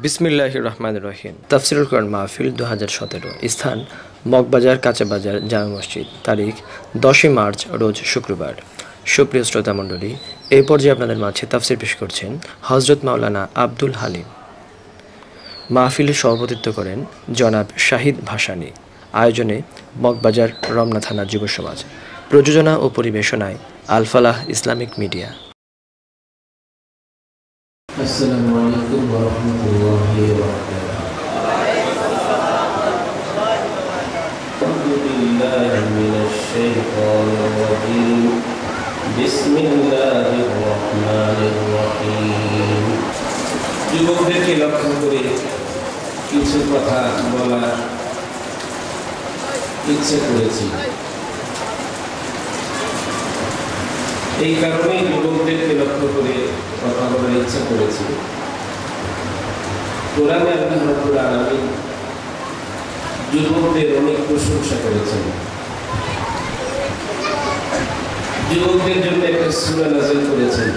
বিসমিল্লাহির রহমানির রহিম। তাফসিরুল কোরআন মাহফিল 2017। স্থান মগবাজার কাঁচাবাজার জামে মসজিদ। তারিখ 10 মার্চ রোজ শুক্রবার। সুপ্রিয় শ্রোতা মণ্ডলী, এই পর্যায়ে আপনাদের মাঝে তাফসির পেশ করছেন হজরত মাওলানা আব্দুল হালিম। মাহফিলে সভাপতিত্ব করেন জনাব শাহিদ ভাসানী। আয়োজনে মগবাজার রমনা থানা যুব সমাজ। প্রযোজনা ও পরিবেশনায় আল ফালাহ ইসলামিক মিডিয়া। السلام عليكم ورحمة الله وبركاته. أعوذ بالله من الشيطان الرجيم. بسم الله الرحمن الرحيم. যুবকদেরকে লক্ষ্য করে কিছু কথা বলার ইচ্ছে করেছি। এই কারণেই যুবকদেরকে লক্ষ্য করে কথা বলার ইচ্ছা করেছি। কোরআনে আল্লাহ রাব্বুল আলামিন যুবকদের অনেক প্রশংসা করেছেন। যুবকদের জন্য একটা সূরা নাযিল করেছেন,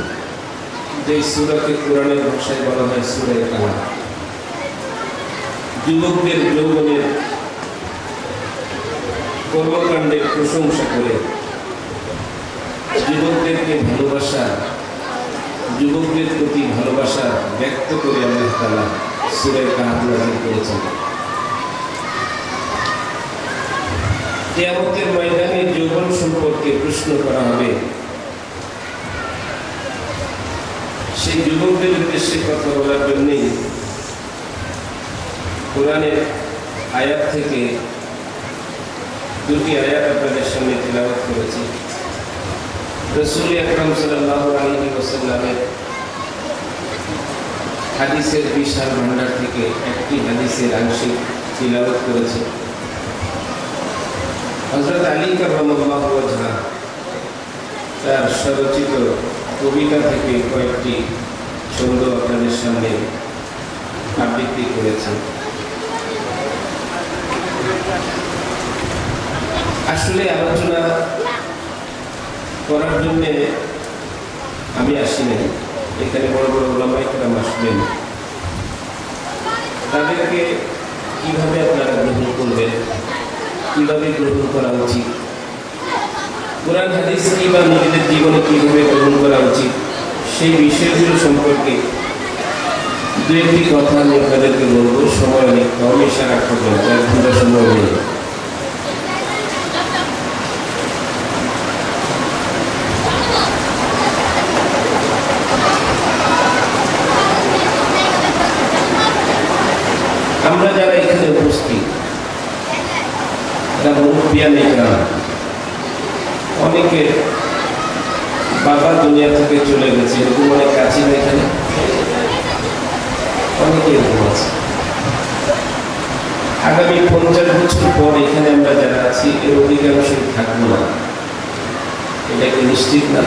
যে সূরাকে কোরআনের ভাষায় বলা হয় সূরা কালাম। যুবকদের যৌবনের কর্মকাণ্ডের প্রশংসা করে যুবকদেরকে ভালোবাসা, যুবকদের প্রতি ভালোবাসা ব্যক্ত করে আল্লাহ তাআলা সূরা কাহফ নাযিল করেছেন। কিয়ামতের ময়দানে যৌবন সম্পর্কে প্রশ্ন করা হবে। সেই যুবকদের উদ্দেশ্যে কথা বলার জন্যই কোরআনের আয়াত থেকে দুটি আয়াত আপনাদের সামনে তিলাওয়াত করেছি। রাসূল আকরাম সাল্লাল্লাহু আলাইহি ওয়াসাল্লামের হাদিসের বিশাল ভান্ডার থেকে একটি হাদিসের আংশিক তিলাওয়াত করেছে। হযরত আলী কাররামাল্লাহু ওয়াজহা তার স্বরচিত কবিতা থেকে কয়েকটি ছন্দ আপনাদের সামনে আবৃত্তি করেছেন। আসলে আলোচনা করার জন্য আমি আসিনি। এখানে বড় বড় উলামায়ে কেরাম আসবেন, তাদেরকে কিভাবে আপনারা গ্রহণ করবেন, কিভাবে গ্রহণ করা উচিত, কোরআন হাদিস কিংবা নিজেদের জীবনে কিভাবে গ্রহণ করা উচিত, সেই বিষয়গুলো সম্পর্কে দু একটি কথা আমি আপনাদেরকে বলবো। সময় অনেক কম, এশার আগ পর্যন্ত 1 ঘন্টা সময় নেই। আমরা যারা এখানে উপস্থিত, তারা মুরব্বিয়ানে কেরাম, অনেকে বাবা দুনিয়া থেকে চলে গেছে, এরকম অনেক কাছে না, এখানে অনেকে এরকম আছে। আগামী 50 বছর পর এখানে আমরা যারা আছি এর অধিকাংশই থাকবো না। এটা কি নিশ্চিত না?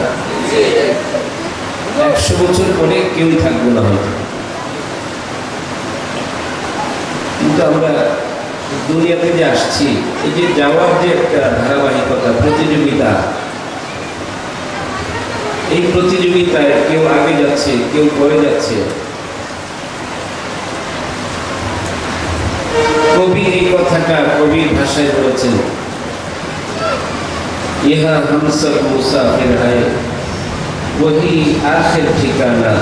100 বছর পরে কেউই থাকবো না হয়তো। কিন্তু আমরা দুনিয়াতে যে আসছি, এই যে যাওয়ার যে একটা ধারাবাহিকতা, প্রতিযোগিতা, এই প্রতিযোগিতায় কেউ আগে যাচ্ছে, কেউ পরে যাচ্ছে। কবি এই কথাটা কবির ভাষায় বলেছেন, ইহা হাম সব মুসাফির হ্যায় ওহি আখির ঠিকানা,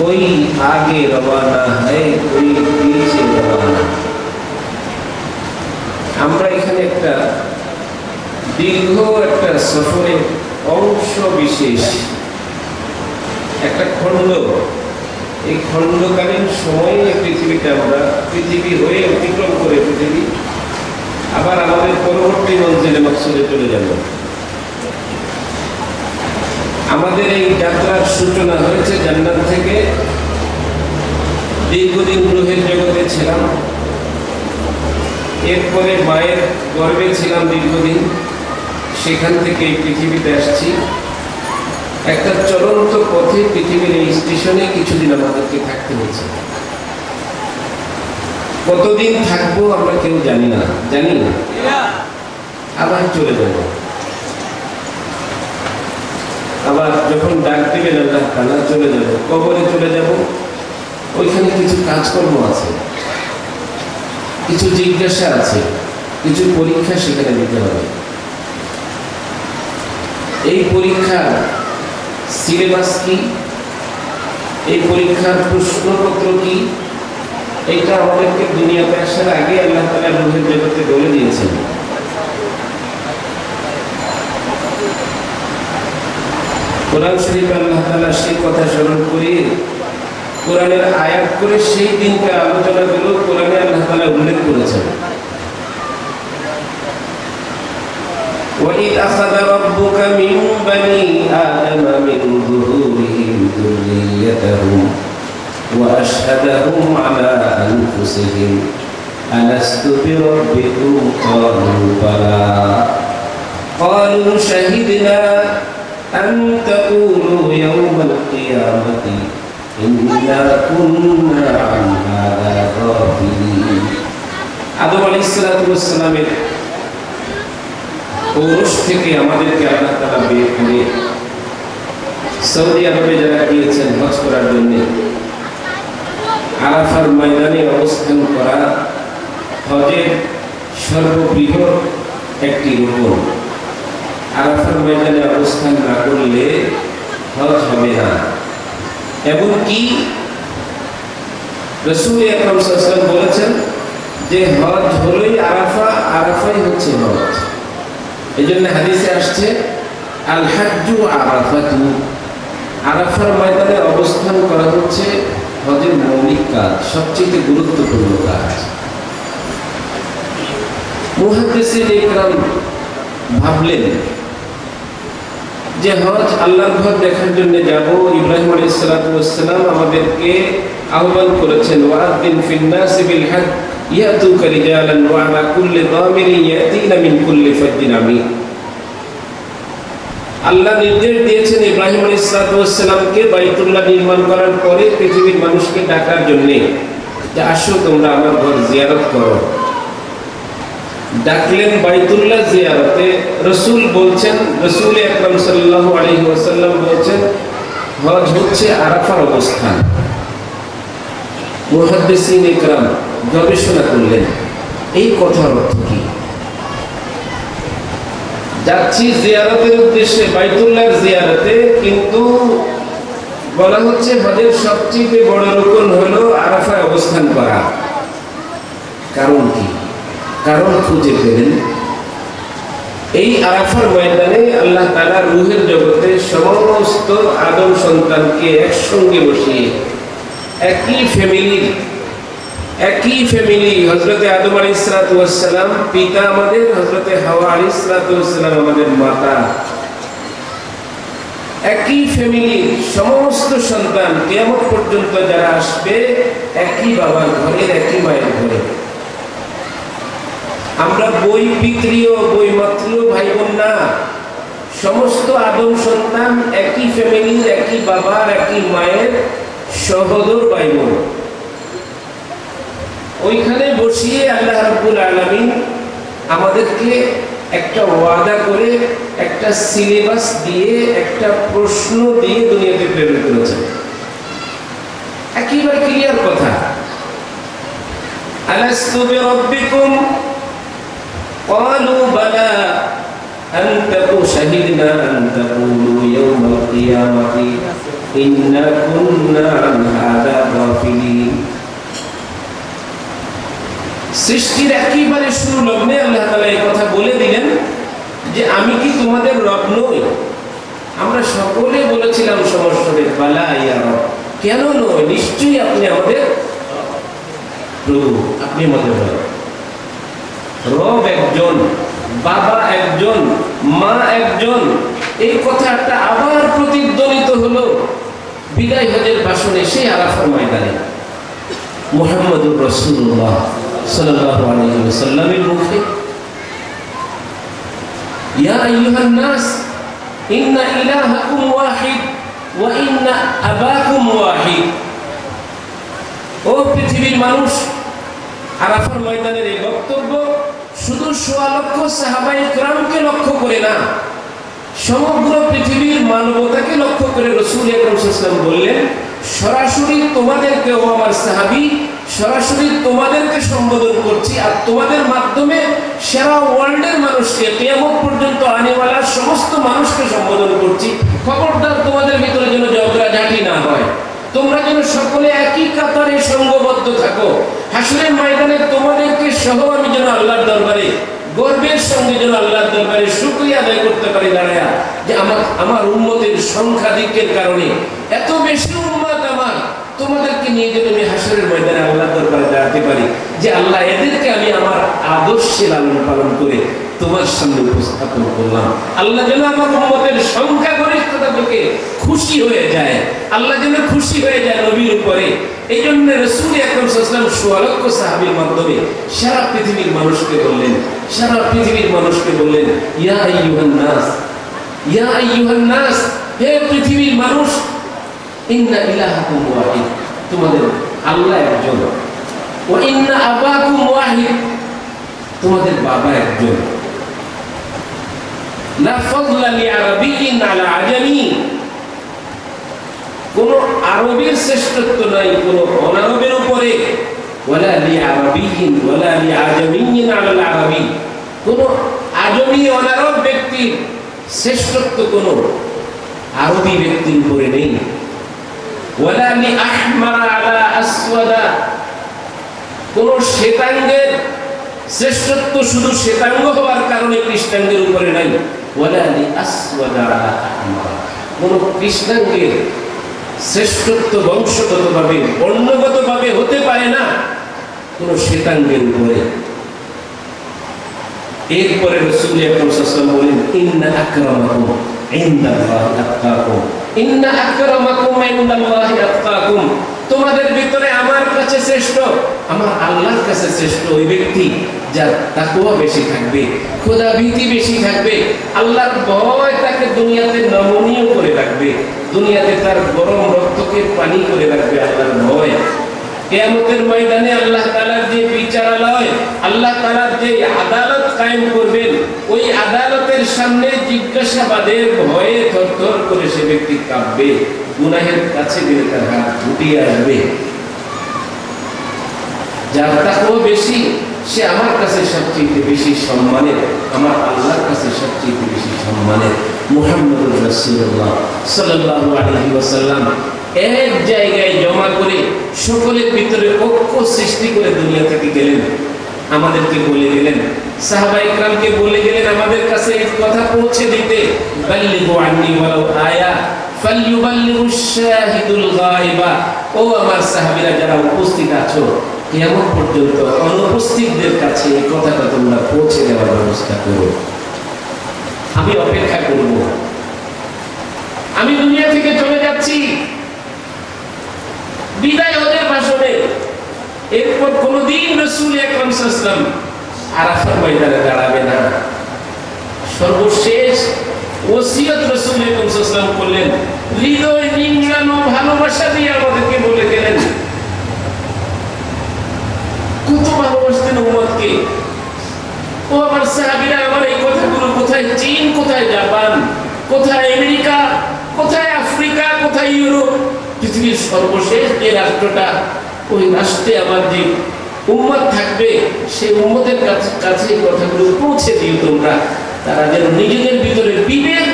कोई आगे रवाना है कोई पीछे रवाना। আমরা এখানে একটা দীর্ঘ একটা সফরের অংশ বিশেষ, একটা খণ্ড। এই খণ্ডকালীন সময়ে পৃথিবীতে আমরা পৃথিবী হয়ে অতিক্রম করে পৃথিবী আবার আমাদের পরবর্তী মঞ্জিলে মাকসুদে চলে যাব। আমাদের এই যাত্রার সূচনা হয়েছে জান্নাত থেকে। দীর্ঘদিন রূহের জগতে ছিলাম, এরপরে মায়ের গর্ভে ছিলাম দীর্ঘদিন, সেখান থেকে এই পৃথিবীতে আসছি। একটা চলন্ত পথে পৃথিবীর এই স্টেশনে কিছুদিন আমাদেরকে থাকতে হয়েছে। কতদিন থাকবো আমরা কেউ জানি না, জানি না, আবার চলে যাবো। আবার যখন ডাক দিবেন আল্লাহ তাআলা চলে যাব, কবরে চলে যাব। ওইখানে কিছু কাজকর্ম আছে, কিছু জিজ্ঞাসা আছে, কিছু পরীক্ষা সেখানে দিতে হবে। এই পরীক্ষার সিলেবাস কি, এই পরীক্ষার প্রশ্নপত্র কি, এইটা আমাদেরকে দুনিয়াতে আসার আগে আল্লাহ তাআলা রূহের জগতে বলে দিয়েছেন। কোরআন শরীফে আল্লাহ তাআলা সেই কথা স্মরণ করে কোরআনের আয়াত করে সেই দিনকে আলোচনাগুলো কোরআনে আল্লাহ তাআলা উল্লেখ করেছেন। وَإِذْ أَخَذَ رَبُّكَ مِنْ بَنِي آدَمَ مِنْ ظُهُورِهِمْ ذُرِّيَّتَهُمْ وَأَشْهَدَهُمْ عَلَى أَنفُسِهِمْ أَلَسْتُ بِرَبِّكُمْ قَالُوا بَلَى قَالُوا شَهِدْنَا أَنْ تَقُولُوا يَوْمَ الْقِيَامَةِ إِنَّا كُنَّا عَنْ هَذَا غَافِلِينَ। আদম আলাইহিস সালাতু ওয়াস সালামের পৌরুষ থেকে আমাদেরকে আল্লাহ তাআলা বের করে সৌদি আরবে যারা গিয়েছেন হজ করার জন্য, আরাফার ময়দানে অবস্থান করা হজের সর্ববৃহৎ একটি রুকন। আরাফার ময়দানে অবস্থান না করলে হজ হবে না। এমনকি রাসূল আকরাম সাল্লাল্লাহু আলাইহি ওয়াসাল্লাম বলেছেন যে হজ হলোই আরাফা, আরাফাই হচ্ছে হজ। এই জন্য হাদিসে আসছে আল হাজ্জু আরাফাতু, আরাফার ময়দানে অবস্থান করা হচ্ছে হজের মৌলিক কাজ, সবচেয়ে গুরুত্বপূর্ণ কাজ। মুহাদ্দিসিন ইকরাম ভাবলেন যে হজ আল্লাহর ঘর দেখার জন্য যাব। ইব্রাহিম আলাইহিস সালাতু ওয়াস সালাম আমাদেরকে আহ্বান করেছেন ওয়া'আযিন ফিন নাসি বিল হজ্জ ইয়াতুকা রিজালান ওয়া আলা কুল্লি দামিরিন ইয়াতিনা মিন কুল্লি ফাজ্জিন আমিন। আল্লাহ নির্দেশ দিয়েছেন ইব্রাহিম আলাইহিস সালাতু ওয়াস সালামকে বাইতুল্লাহ নির্মাণ করার পরে পৃথিবীর মানুষকে ডাকার জন্য যে আসো তোমরা আমার ঘর জিয়ারত করো। ডাকলেন বাইতুল্লাহ জিয়ারতে। রাসূল বলছেন, রাসূল আকরাম সাল্লাল্লাহু আলাইহি ওয়াসাল্লাম বলছেন হজ হচ্ছে আরাফার অবস্থান। মুহাদ্দিসিন ইকরাম গবেষণা করলেন এই কথার অর্থ কি। যাচ্ছি জিয়ারতের উদ্দেশ্যে, বাইতুল্লাহর জিয়ারতে, কিন্তু বলা হচ্ছে হজের সবচেয়ে বড় রুকন হলো আরাফায় অবস্থান করা। কারণ কি? কারণ খুঁজে পেলেন এই আরাফার ময়দানে আল্লাহ তাআলা রূহের জগতে সমস্ত আদম সন্তানকে একসঙ্গে বসিয়ে একই ফ্যামিলি হযরতে আদম আলাইহিস সালাতু ওয়াস সালাম পিতা, আমাদের হযরতে হাওয়া আলাইহিস সালাতু ওয়াস সালাম আমাদের মাতা, একই ফ্যামিলি সমস্ত সন্তান কিয়ামত পর্যন্ত যারা আসবে একই বাবার ঘরের, একই মায়ের ঘরে। আমরা বই পিতৃও বই মাতৃও ভাই বোন না, সমস্ত আদম সন্তান একই ফ্যামিলির, একই বাবার, একই মায়ের সহোদর ভাই বোন। ওইখানে বসিয়ে আল্লাহ রাব্বুল আলামিন আমাদেরকে একটা ওয়াদা করে, একটা সিলেবাস দিয়ে, একটা প্রশ্ন দিয়ে দুনিয়াতে প্রেরণ করেছেন। একেবারে ক্লিয়ার কথা, আলাস্তু বিরাব্বিকুম قالوا بلى أن تقولوا شهدنا أن تقولوا يوم القيامة إنا كنا عن هذا غافلين। সৃষ্টির একেবারে শুরু লগ্নে আল্লাহ তাআলা এই কথা বলে দিলেন যে আমি কি তোমাদের রব নই? আমরা সকলে বলেছিলাম সমস্বরে বালা ইয়া রব। কেন নয়? নিশ্চয়ই আপনি আমাদের প্রভু, আপনি আমাদের রব। রব একজন, বাবা একজন, মা একজন। এই কথাটা আবার প্রতিধ্বনিত হলো বিদায় হজের ভাষণে সেই আরাফার ময়দানে মুহাম্মদুর রাসূলুল্লাহ সাল্লাল্লাহু আলাইহি ওয়াসাল্লামের মুখে, ইয়া আইয়ুহান নাস ইন্না ইলাহাকুম ওয়াহিদ ওয়া ইন্না আবাকুম ওয়াহিদ। ও পৃথিবীর মানুষ, আরাফার ময়দানের এই বক্তব্য শুধু ১৬ লক্ষ সাহাবায়ে কেরামকে লক্ষ্য করে না, সমগ্র পৃথিবীর মানবতাকে লক্ষ্য করে রাসূল আকরাম সাল্লাল্লাহু আলাইহি ওয়াসাল্লাম বললেন সরাসরি তোমাদেরকে, ও আমার সাহাবী, সরাসরি তোমাদেরকে সম্বোধন করছি, আর তোমাদের মাধ্যমে সারা ওয়ার্ল্ডের মানুষকে, কিয়ামত পর্যন্ত আনেওয়ালা সমস্ত মানুষকে সম্বোধন করছি। খবরদার তোমাদের ভিতরে যেন ঝগড়াঝাটি না হয়, তোমরা যেন সকলে একই কাতারে সঙ্গবদ্ধ থাকো। হাসরের ময়দানে তোমাদেরকে সহ আমি যেন আল্লাহর দরবারে গর্বের সঙ্গে যেন আল্লাহর দরবারে শুকরিয়া আদায় করতে পারি দাঁড়ায়া, যে আমার উম্মতের সংখ্যাধিক্যের কারণে, এত বেশি উম্মত আমার, তোমাদেরকে নিয়ে যেন আমি হাসরের ময়দানে আল্লাহর দরবারে দাঁড়াতে পারি, যে আল্লাহ এদেরকে আমি আমার আদর্শে লালন পালন করে তোমার সামনে উপস্থাপন করলাম। আল্লাহ যেন আমার উম্মতের সংখ্যাগরিষ্ঠতা থেকে খুশি হয়ে যায়, আল্লাহ যেন খুশি হয়ে যায় নবীর উপরে। এই জন্য রাসূল আকরাম সাল্লাল্লাহু আলাইহি ওয়াসাল্লাম ১৬ লক্ষ সাহাবীর মাধ্যমে সারা পৃথিবীর মানুষকে বললেন, সারা পৃথিবীর মানুষকে বললেন, ইয়া আইয়ুহান নাস, ইয়া আইয়ুহান নাস, হে পৃথিবীর মানুষ, ইন্না ইলাহাকুম ওয়াহিদ, তোমাদের আল্লাহ একজন, ওয়া ইন্না আবাকুম ওয়াহিদ, তোমাদের বাবা একজন। লা ফাদলা লিআরাবিয়্যিন আলা আজামি, কোন আরবের শ্রেষ্ঠত্ব নাই কোন অনারবের উপরে। ওয়ালা লিআরাবিয়্যিন ওয়ালা লিআজামিয়্যিন আলা আল-আরাবি, কোন আজমি অনারব ব্যক্তির শ্রেষ্ঠত্ব কোন আরবি ব্যক্তির উপরে নেই। ওয়ালা লিআহমারা আলা আসওয়াদা, কোন শ্বেতাঙ্গের শ্রেষ্ঠত্ব শুধু শ্বেতাঙ্গ হওয়ার কারণে কৃষ্ণাঙ্গের উপরে নাই। ওয়ালা লিআসওয়াদা আলা আহমার, কোন কৃষ্ণাঙ্গের শ্রেষ্ঠত্ব বংশগতভাবে বর্ণগতভাবে হতে পারে না কোন শ্বেতাঙ্গের উপরে। এরপরে রাসূল আকরাম সাল্লাল্লাহু আলাইহি ওয়াসাল্লাম বলেন, ইন্না আকরামাকুম ইনদাল্লাহি আতকাকুম, ইন্না আকরামাকুম ইনদাল্লাহি আতকাকুম, তোমাদের ভিতরে আমার কাছে শ্রেষ্ঠ, আমার আল্লাহর কাছে শ্রেষ্ঠ ওই ব্যক্তি যার তাকওয়া বেশি থাকবে, খোদা ভীতি বেশি থাকবে, আল্লাহর ভয় তাকে দুনিয়াতে নমনীয় করে রাখবে, দুনিয়াতে তার গরম রক্তকে পানি করে রাখবে আল্লাহর ভয়। কিয়ামতের ময়দানে আল্লাহ তাআলার যে বিচারালয়, আল্লাহ তাআলার যে আদালত কায়েম করবেন, ওই আদালতের সামনে জিজ্ঞাসাবাদের ভয়ে থরথর করে সে ব্যক্তি কাঁপবে, গুনাহের কাছে গেলে তার হাত গুটিয়ে আসবে। যার তাকওয়া বেশি, সে আমার কাছে সবচেয়ে বেশি সম্মানের, আমার আল্লাহর কাছে সবচেয়ে বেশি সম্মানের। মুহাম্মদুর রাসূলুল্লাহ সাল্লাল্লাহু আলাইহি ওয়াসাল্লাম এক জায়গায় জমা করে সকলের ভিতরে ঐক্য সৃষ্টি করে দুনিয়া থেকে গেলেন, আমাদেরকে বলে গেলেন, সাহাবায়ে কেরামকে বলে গেলেন আমাদের কাছে এই কথা পৌঁছে দিতে, বাল্লিগু আন্নী ওয়ালাউ আয়া ফালইউবাল্লিগুশ শাহিদুল গায়বা, ও আমার সাহাবীরা যারা উপস্থিত আছো, কিয়ামত পর্যন্ত অনুপস্থিতদের কাছে এই কথাটা তোমরা পৌঁছে দেওয়ার ব্যবস্থা করো। আমি অপেক্ষা করব, আমি দুনিয়া থেকে চলে যাচ্ছি বিদায় ওদের ভাষণে। এরপর কোনদিন রাসূল আকরাম সাল্লাল্লাহু আলাইহি ওয়াসাল্লাম আরাফার ময়দানে দাঁড়াবে না। সর্বশেষ ওসিয়ত রাসূল আকরাম সাল্লাল্লাহু আলাইহি ওয়াসাল্লাম করলেন, হৃদয় নিংড়ানো ভালোবাসা দিয়ে আমাদেরকে বলে গেলেন, কত ভালোবাসতেন উম্মতকে। ও আমার সাহাবীরা, আমার এই কথাগুলো কোথায় চীন, কোথায় জাপান, কোথায় আমেরিকা, কোথায় আফ্রিকা, কোথায় ইউরোপ, পৃথিবীর সর্বশেষ যে রাষ্ট্রটা, ওই রাষ্ট্রে আমার যে উম্মত থাকবে, সেই উম্মতের কাছে এই কথাগুলো পৌঁছে দিও তোমরা। তারা যেন নিজেদের ভিতরে বিভেদ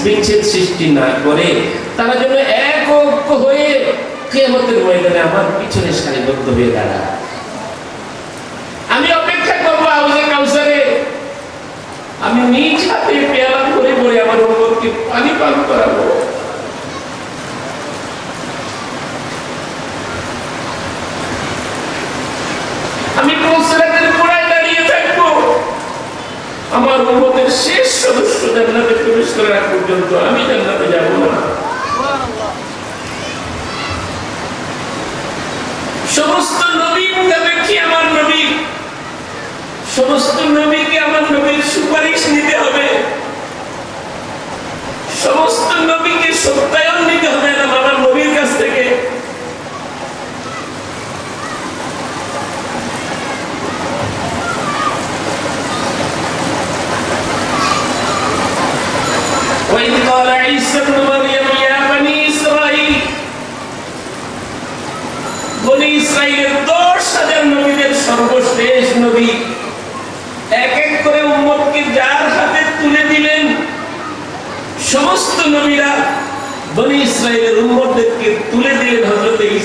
বিচ্ছেদ সৃষ্টি না করে, তারা যেন এক ঐক্য হয়ে কিয়ামতের ময়দানে আমার পিছনে সারিবদ্ধ হয়ে দাঁড়ায়। আমি অপেক্ষা করবো হাউজে কাউসারে, আমি নিজ হাতে পেয়ালা করে করে আমার উম্মতকে পানি পান করাবো। আমি কাউসারের গোড়ায় দাঁড়িয়ে থাকবো, আমার উম্মতের শেষ সদস্য জান্নাতে প্রবেশ করার পর্যন্ত আমি জান্নাতে যাব না। সমস্ত নবী মুখাপেক্ষী আমার নবী, সমস্ত নবীকে আমার নবীর সুপারিশ নিতে হবে, সমস্ত নবীকে সত্যায়ন নিতে হবে না আমার নবীর কাছ থেকে। وإذ قال عيسى ابن مريم يا بني إسرائيل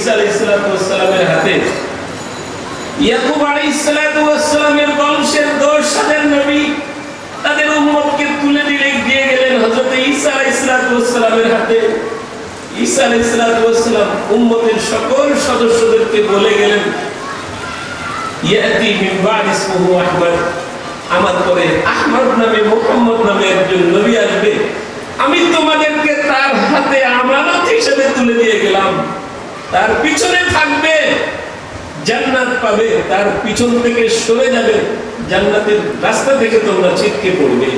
ঈসা আলাইহিস সালামের হাতে ইয়াকুব আলাইহিস সালামের বংশের 10,000 নবী তাদের উম্মতকে তুলে দিয়ে গেলেন হযরত ঈসা আলাইহিস সালামের হাতে। ঈসা আলাইহিস সালাম উম্মতের সকল সদস্যদেরকে বলে গেলেন, ইয়াতি মিন বা'দ ইসমুহু আহমদ, আমার পরে আহমদ নামে মুহাম্মদ নামে একজন নবী আসবে, আমি তোমাদেরকে তার হাতে আমানত হিসেবে তুলে দিয়ে গেলাম। তার পিছনে থাকবে, জান্নাত পাবে, তার পিছন থেকে সরে যাবে, জান্নাতের রাস্তা থেকে তোমরা ছিটকে পড়বে।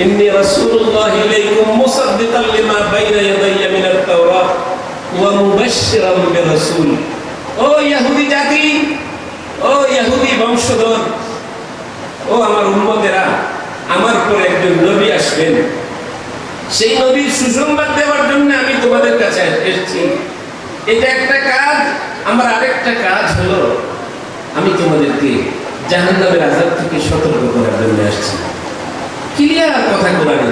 ইন্নী রাসূলুল্লাহি ইলাইকুম মুসাদ্দিকান লিমা বাইনা ইয়াদাইয়া মিনাত তাওরাত ওয়া মুবাশশিরান বিরাসূল। ও ইহুদি জাতি, ও ইহুদি বংশধর, ও আমার উম্মতেরা, আমার পরে একজন নবী আসবেন, সেই নবীর সুসংবাদ দেওয়ার জন্য আমি তোমাদের কাছে এসেছি। এটা একটা কাজ। আমার আরেকটা কাজ হলো আমি তোমাদেরকে জাহান্নামের আযাব থেকে সতর্ক করার জন্য আসছি। ক্লিয়ার কথা কোরআনে,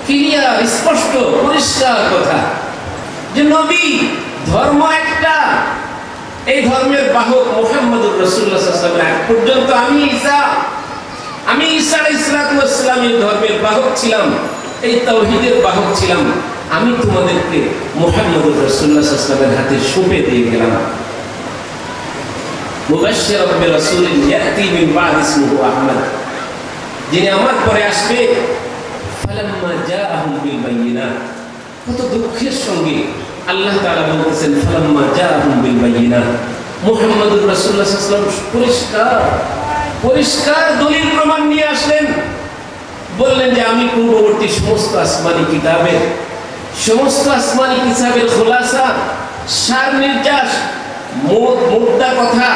ক্লিয়ার, স্পষ্ট, পরিষ্কার কথা যে নবী ধর্ম একটা, এই ধর্মের বাহক মুহাম্মদুর রাসূলুল্লাহ সাল্লাল্লাহু আলাইহি ওয়াসাল্লাম। পর্যন্ত আমি ঈসা আলাইহিস সালামের ধর্মের বাহক ছিলাম, এই তাওহীদের বাহক ছিলাম। আমি তোমাদেরকে মুহাম্মদুর রাসূলুল্লাহ সাল্লাল্লাহু আলাইহি ওয়াসাল্লামের হাতে সঁপে দিয়ে গেলাম। মুবাশশিরান বিরাসূলিন ইয়াতি মিন বা'দ ইসমুহু আহমদ, যিনি আমার পরে আসবে। ফালাম্মা জাআহুম বিল বায়িনাত, কত দুঃখের সঙ্গে আল্লাহ তাআলা বলতেছেন ফালাম্মা জাআহুম বিল বায়িনাত, মুহাম্মদুর রাসূলুল্লাহ সাল্লাল্লাহু আলাইহি ওয়াসাল্লাম পরিষ্কার দলিল প্রমাণ নিয়ে আসলেন। বললেন যে আমি পূর্ববর্তী সমস্ত আসমানি কিতাবের খোলাসা, সার নির্যাস, মুদ্রা কথা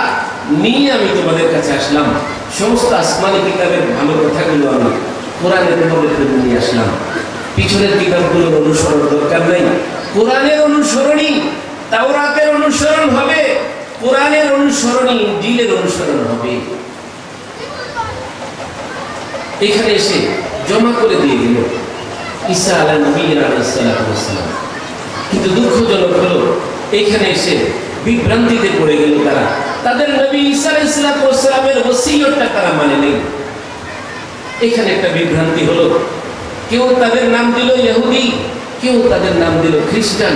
নিয়ে আমি তোমাদের কাছে আসলাম। সমস্ত আসমানি কিতাবের ভালো কথাগুলো আমি কোরআনে তোমাদের জন্য নিয়ে আসলাম। পিছনের কিতাবগুলোর অনুসরণ দরকার নাই, কোরআনের অনুসরণই, তাওরাতের অনুসরণ হবে, কোরআনের অনুসরণই ইনজিলের অনুসরণ হবে। এখানে এসে জমা করে দিয়ে গেল ঈসা আলাইহিস সালাম। কিন্তু দুঃখজনক হলো এখানে এসে বিভ্রান্তিতে পড়ে গেল তারা। তাদের নবী ঈসা আলাইহিস সালামের ওসিয়তটা তারা মানে নেই। এখানে একটা বিভ্রান্তি হলো, কেউ তাদের নাম দিল ইহুদি, কেউ তাদের নাম দিল খ্রিস্টান।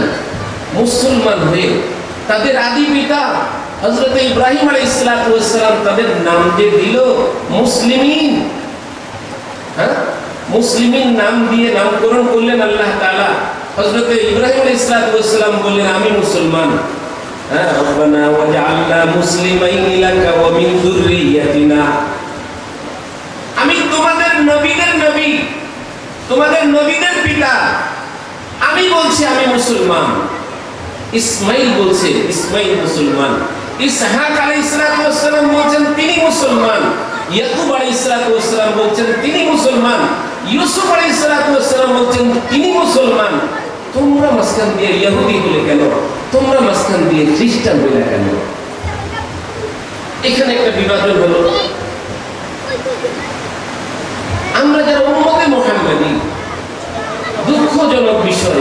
মুসলমান হয়ে তাদের আদি পিতা হযরত ইব্রাহিম আলাইহিস সালাম তাদের নাম যে দিল মুসলিমিন, মুসলিমিন নাম দিয়ে নামকরণ করলেন আল্লাহ তাআলা। হযরত ইব্রাহিম আলাইহিস সালাম বললেন আমি মুসলমান। রব্বানা ওয়াজআলনা মুসলিমাইন লাকা ওয়া মিন যুররিয়াতিনা, আমি তোমাদের নবীদের নবী, তোমাদের নবীদের পিতা। আমি বলছি আমি মুসলমান। ইসমাইল বলছে ইসমাইল মুসলমান। ইসহাক আলাইহিস সালাম বলছেন তিনি মুসলমান। ইয়াকুব আলাইহিস সালাম বলছেন তিনি মুসলমান। ইউসুফ আলাইহিস সালাম বলছেন তিনি মুসলমান। তোমরা মাঝখান দিয়ে ইহুদি হলে কেন? তোমরা মাঝখান দিয়ে খ্রিস্টান হলে কেন? এখানে একটা বিভাজন হলো। আমরা যারা উম্মতে মুহাম্মাদী, দুঃখজনক বিষয়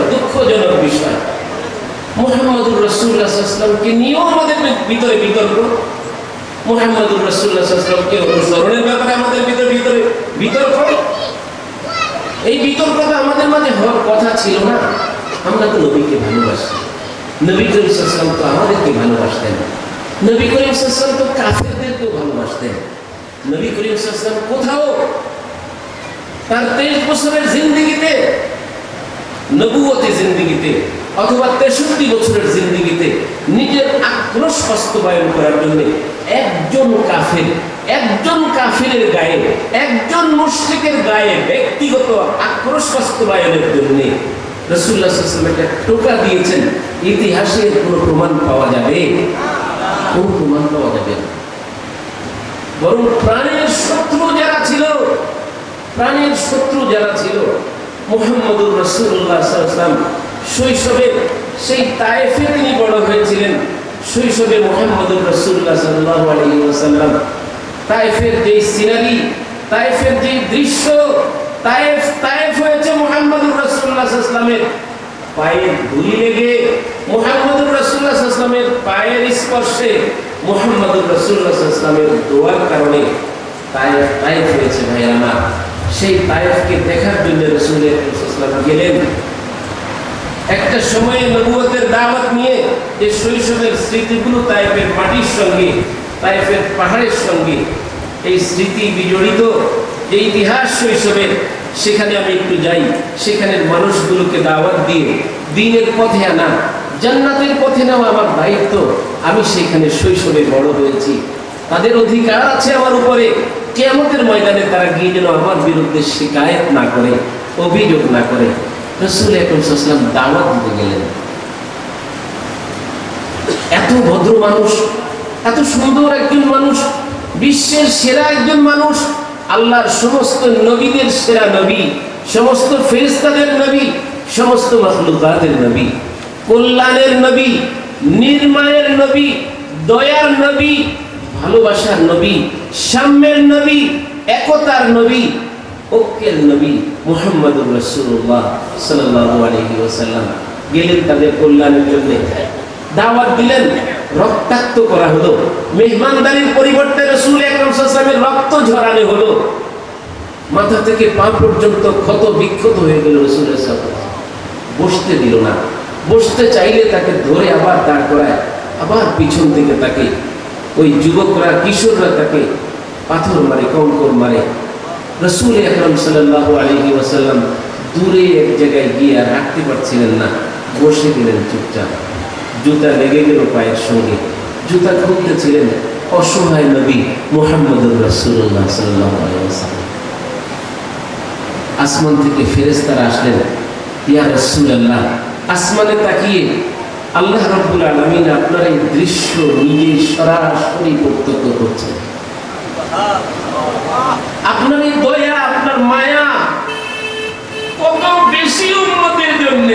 মুহাম্মদুর রাসূলুল্লাহ সাল্লাল্লাহু আলাইহি ওয়াসাল্লামকে নিয়েও আমাদের ভিতরে বিতর্ক। মুহাম্মদুর রাসূলুল্লাহ সাল্লাল্লাহু আলাইহি ওয়াসাল্লামকে অনুসরণের ব্যাপারে আমাদের ভিতরে বিতর্ক। এই বিতর্কটা আমাদের মাঝে হওয়ার কথা ছিল না। আমরা তো নবীকে ভালোবাসি, নবী করিম সাল্লাল্লাহু আলাইহি ওয়াসাল্লাম তো আমাদেরকে ভালোবাসতেন, নবী করিম সাল্লাল্লাহু আলাইহি ওয়াসাল্লাম তো কাফেরদেরকেও ভালোবাসতেন। নবী করিম সাল্লাল্লাহু আলাইহি ওয়াসাল্লাম কোথাও তার 23 বছরের জিন্দেগিতে, নবুয়তের জিন্দেগিতে অথবা 63 বছরের জিন্দেগিতে নিজের আক্রোশ বাস্তবায়ন করার জন্য একজন কাফেরের গায়ে, একজন মুশরিকের গায়ে ব্যক্তিগত আক্রোশ বাস্তবায়নের জন্য রাসূলুল্লাহ সাল্লাল্লাহু আলাইহি ওয়াসাল্লাম একটা টোকা দিয়েছেন। ইতিহাসের কোনো প্রমাণ পাওয়া যাবে? কোনো প্রমাণ পাওয়া যাবে না। বরং প্রাণের শত্রু যারা ছিল মুহাম্মদুর রাসূলুল্লাহ সাল্লাল্লাহু আলাইহি ওয়াসাল্লাম শৈশবে সেই তায়েফে তিনি বড় হয়েছিলেন। শৈশবে মুহাম্মদুর রাসূলুল্লাহ সাল্লাল্লাহু আলাইহি ওয়াসাল্লাম তায়েফের যে সিনারি, তায়েফের যে দৃশ্য, তায়েফ হয়েছে মুহাম্মদুর রাসূলুল্লাহ সাল্লাল্লাহু আলাইহি ওয়াসাল্লামের পায়ের ধুলি লেগে মুহাম্মদুর রাসূলুল্লাহ সাল্লাল্লাহু আলাইহি ওয়াসাল্লামের পায়ের স্পর্শে মুহাম্মদুর রাসূলুল্লাহ সাল্লাল্লাহু আলাইহি ওয়াসাল্লামের দোয়ার কারণে তায়েফ হয়েছে ভাইরা আমার। সেই তায়েফকে দেখার জন্য রাসূল সাল্লাল্লাহু আলাইহি ওয়াসাল্লাম গেলেন। একটা সময়ে নবুয়তের দাওয়াত নিয়ে যে শৈশবের স্মৃতিগুলো তায়েফের মাটির সঙ্গে, তায়েফের পাহাড়ের সঙ্গে এই স্মৃতি বিজড়িত, এই ইতিহাস শৈশবের, সেখানে আমি একটু যাই, সেখানের মানুষগুলোকে দাওয়াত দিয়ে দ্বীনের পথে আনা, জান্নাতের পথে নেওয়া আমার দায়িত্ব। আমি সেখানে শৈশবে বড় হয়েছি, তাদের অধিকার আছে আমার উপরে। কিয়ামতের ময়দানে তারা গিয়ে যেন আমার বিরুদ্ধে শিকায়েত না করে, অভিযোগ না করে। রাসূল আকরাম সাল্লাল্লাহু আলাইহি ওয়াসাল্লাম দাওয়াত দিতে গেলেন। এত ভদ্র মানুষ, এত সুন্দর একজন মানুষ, বিশ্বের সেরা একজন মানুষ, আল্লাহর সমস্ত নবীদের সেরা নবী, সমস্ত ফেরেশতাদের নবী, সমস্ত মাখলুকাতের নবী, কল্যাণের নবী, নির্মাণের নবী, দয়ার নবী, ভালোবাসার নবী, সাম্যের নবী, একতার নবী, ঐক্যের নবী মুহাম্মদুর রাসূলুল্লাহ সাল্লাল্লাহু আলাইহি ওয়াসাল্লাম গেলেন তাদের কল্যাণের জন্য। দাওয়াত দিলেন, রক্তাক্ত করা হলো, মেহমানদারির পরিবর্তে রাসূল আকরাম সাল্লাল্লাহু আলাইহি ওয়াসাল্লামের রক্ত ঝরানো হলো, মাথা থেকে পা পর্যন্ত ক্ষত বিক্ষত হয়ে গেল। রাসূলের সাথে বসতে দিল না, বসতে চাইলে তাকে ধরে আবার দাঁড় করায়, আবার পিছন থেকে তাকে ওই যুবকরা, কিশোররা তাকে পাথর মারে, কঙ্কর মারে। রাসূল আকরাম সাল্লাল্লাহু আলাইহি ওয়াসাল্লাম দূরে এক জায়গায় গিয়ে আর হাঁটতে পারছিলেন না, বসে গেলেন চুপচাপ। জুতা লেগে গেল পায়ের সঙ্গে, জুতা খুলতেছিলেন অসহায় নবী মুহাম্মদুর রাসূলুল্লাহ সাল্লাল্লাহু আলাইহি ওয়াসাল্লাম। আসমান থেকে ফেরেশতারা আসলেন, ইয়া রাসূলুল্লাহ। আসমানে তাকিয়ে আল্লাহ রাব্বুল আলামিন আপনার এই দৃশ্য নিজে সরাসরি প্রত্যক্ষ করছেন। আপনার এই দয়া, আপনার মায়া কত বেশি উম্মতের জন্য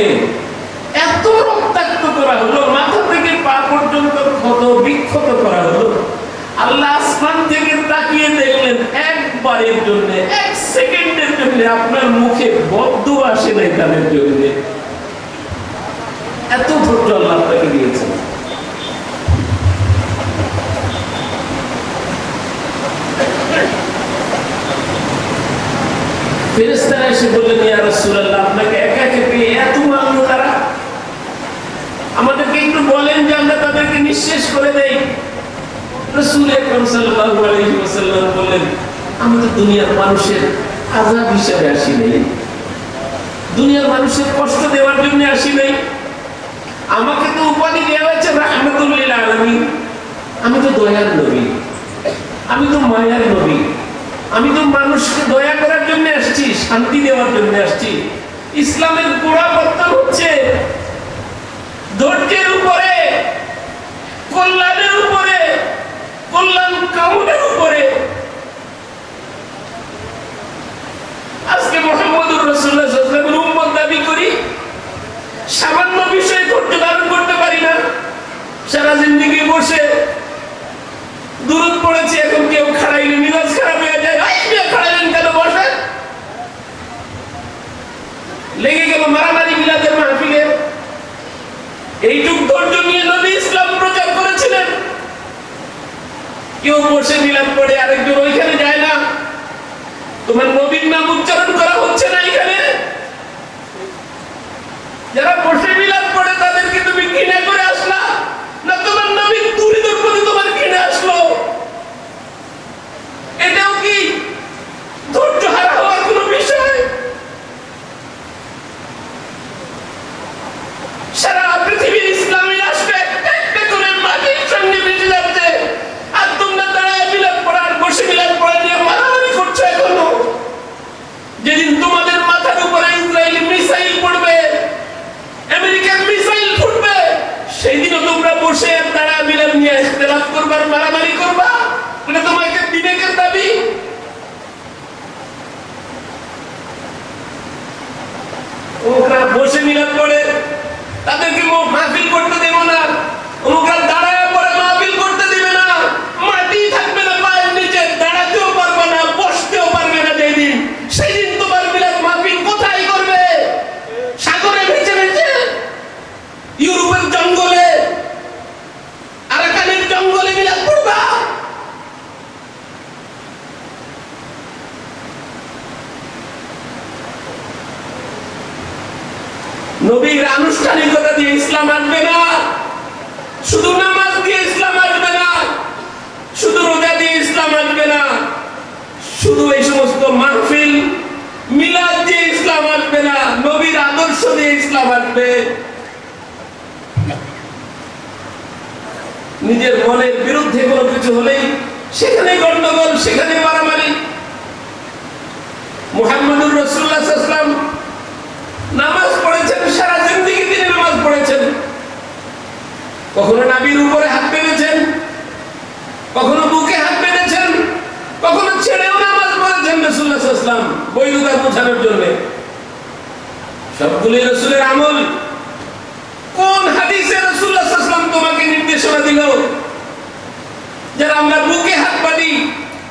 এত রক্তাক্ত করা হলো, মাথা থেকে পা পর্যন্ত ক্ষত বিক্ষত করা হলো। আল্লাহ আসমান থেকে তাকিয়ে দেখলেন, একবারের জন্য, এক সেকেন্ডের জন্য আপনার মুখে বদদুয়া আসে নাই তাদের জন্য। এত ধৈর্য আল্লাহ আপনাকে দিয়েছেন। ফেরেশতারা এসে বললেন, ইয়া রাসূলুল্লাহ, আপনাকে একা একা পেয়ে এত মানলো তারা, আমাদেরকে একটু বলেন যে আমরা তাদেরকে নিঃশেষ করে দেই। রাসূল আকরাম সাল্লাল্লাহু আলাইহি ওয়াসাল্লাম বললেন, আমি তো দুনিয়ার মানুষের আযাব হিসেবে আসি নাই, দুনিয়ার মানুষের কষ্ট দেওয়ার জন্য আসি নাই। আমাকে তো উপাধি দেওয়া হয়েছে রাহমাতুল লিল আলামিন। আমি তো দয়ার নবী, আমি তো মায়ার নবী, আমি তো মানুষকে দয়া করার জন্য আসছি, শান্তি দেওয়ার জন্য আসছি। ইসলামের গোড়াপত্তন হচ্ছে ধৈর্যের উপরে, কল্যাণের উপরে, কল্যাণ কামনার উপরে। আজকে মুহাম্মদুর রাসূলুল্লাহ সাল্লাল্লাহু আলাইহি ওয়াসাল্লামের উম্মত দাবি করি, সামান্য বিষয়ে ধৈর্য ধারণ করতে পারি না। সারা জিন্দেগি বসে দুরূদ পড়েছি, এখন কেউ খাড়াইলে মিজাজ খারাপ হয়ে যায়, খাড়াইলেন কেন, বসে লেগে গেল মারামারি মিলাদের মাহফিলে। এইটুক ধৈর্য নিয়ে নবী ইসলাম প্রচার করেছিলেন। কেউ বসে মিলাদ পড়ে, আরেকজন ওইখানে যায় না, তোমার নবীর নাম উচ্চারণ করা হচ্ছে না এখানে। যারা বসে মিলাদ পড়ে তাদেরকে তুমি ঘৃণা করে আসলা না, তোমার নবীর দুরূদের প্রতি তোমার ঘৃণা আসলো? এটাও কি ধৈর্য হারা হওয়ার কোনো বিষয়? সারা পৃথিবীর ইসলামী রাষ্ট্রে একটা করে মাটির সঙ্গে মিশে যাচ্ছে, আর তোমরা দাঁড়ায় মিলাদ পড়ার, বসে মিলাদ পড়া নিয়ে মারামারি করছো এখনো। যেদিন তোমাদের মাথার উপরে ইসরায়েলি মিসাইল পড়বে, আমেরিকান মিসাইল ফুটবে, সেই দিনও তোমরা বসে দাঁড়ায় মিলাদ নিয়ে ইখতিলাফ করবার, মারামারি করবা? এটা তোমাকে বিবেকের দাবি? ওরা বসে মিলাদ পড়ে, তাদেরকে মাহফিল করতে দেব না, ওরা দাঁড়ায় পড়ে মাহফিল করতে দিবে না, মাটি থাকবে না পায়ের নিচে, দাঁড়াতেও পারবে না, বসতেও পারবে না। যেদিন সেই দিন তোমার মিলাদ মাহফিল কোথায় করবে? সাগরে ভেসে ভেসে ফিতনা বাঁধবে, নিজের মনের বিরুদ্ধে কোনো কিছু হলেই সেখানে গন্ডগোল, সেখানে মারামারি। মুহাম্মদুর রাসূলুল্লাহ সাল্লাল্লাহু আলাইহি ওয়াসাল্লাম নামাজ পড়েছেন, সারা জিন্দেগি তিনি নামাজ পড়েছেন। কখনো নাভির উপরে হাত বেঁধেছেন, কখনো বুকে হাত বেঁধেছেন, কখনো ছেড়েও নামাজ পড়েছেন রাসূলুল্লাহ সাল্লাল্লাহু আলাইহি ওয়াসাল্লাম বৈধতা বোঝানোর জন্য। সবগুলো রাসূলের আমল। কোন হাদিসে রাসূলুল্লাহ সাল্লাল্লাহু আলাইহি ওয়াসাল্লাম তোমাকে নির্দেশনা দিল যারা আমরা বুকে হাত বাঁধি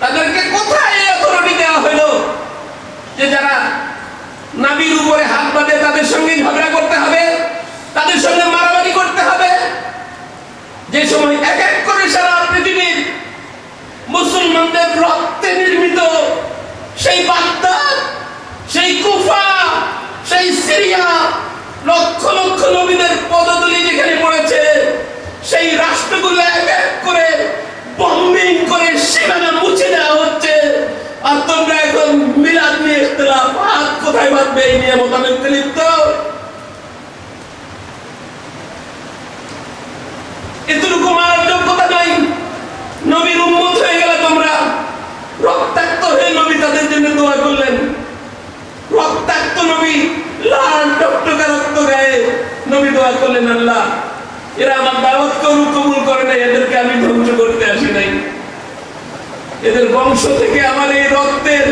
তাদেরকে কোথায় এই অথরিটি দেওয়া হলো যে যারা নাভির উপরে হাত বাঁধে তাদের সঙ্গে ঝগড়া করতে হবে, তাদের সঙ্গে মারামারি করতে হবে? যে সময় এক এক করে সারা পৃথিবীর মুসলমানদের রক্তে নির্মিত সেই বাগদাদ, সেই কুফা, সেই সিরিয়া, লক্ষ লক্ষ নবীদের পদধূলি যেখানে পড়েছে, সেই রাষ্ট্রগুলো এক এক করে বম্বিং করে সীমানা মুছে দেওয়া হচ্ছে। আর তোমরা এখন মিলাদ নিয়ে ইখতিলাফ, হাত কোথায় বাঁধবে এই নিয়ে মতানৈক্যে লিপ্ত। এতটুকু মারার যোগ্যতা নাই। নবীর উম্মত হয়ে গেলে তোমরা, রক্তাক্ত হয়ে নবী তাদের জন্য দোয়া করলেন। রক্তাক্ত নবী, লাল টকটকা রক্ত গায়ে নবী দোয়া করলেন, আল্লাহ এরা আমার দাওয়াত কবুল করে নাই, এদেরকে আমি ধ্বংস করতে আসি নাই। এদের বংশ থেকে আমার এই রক্তের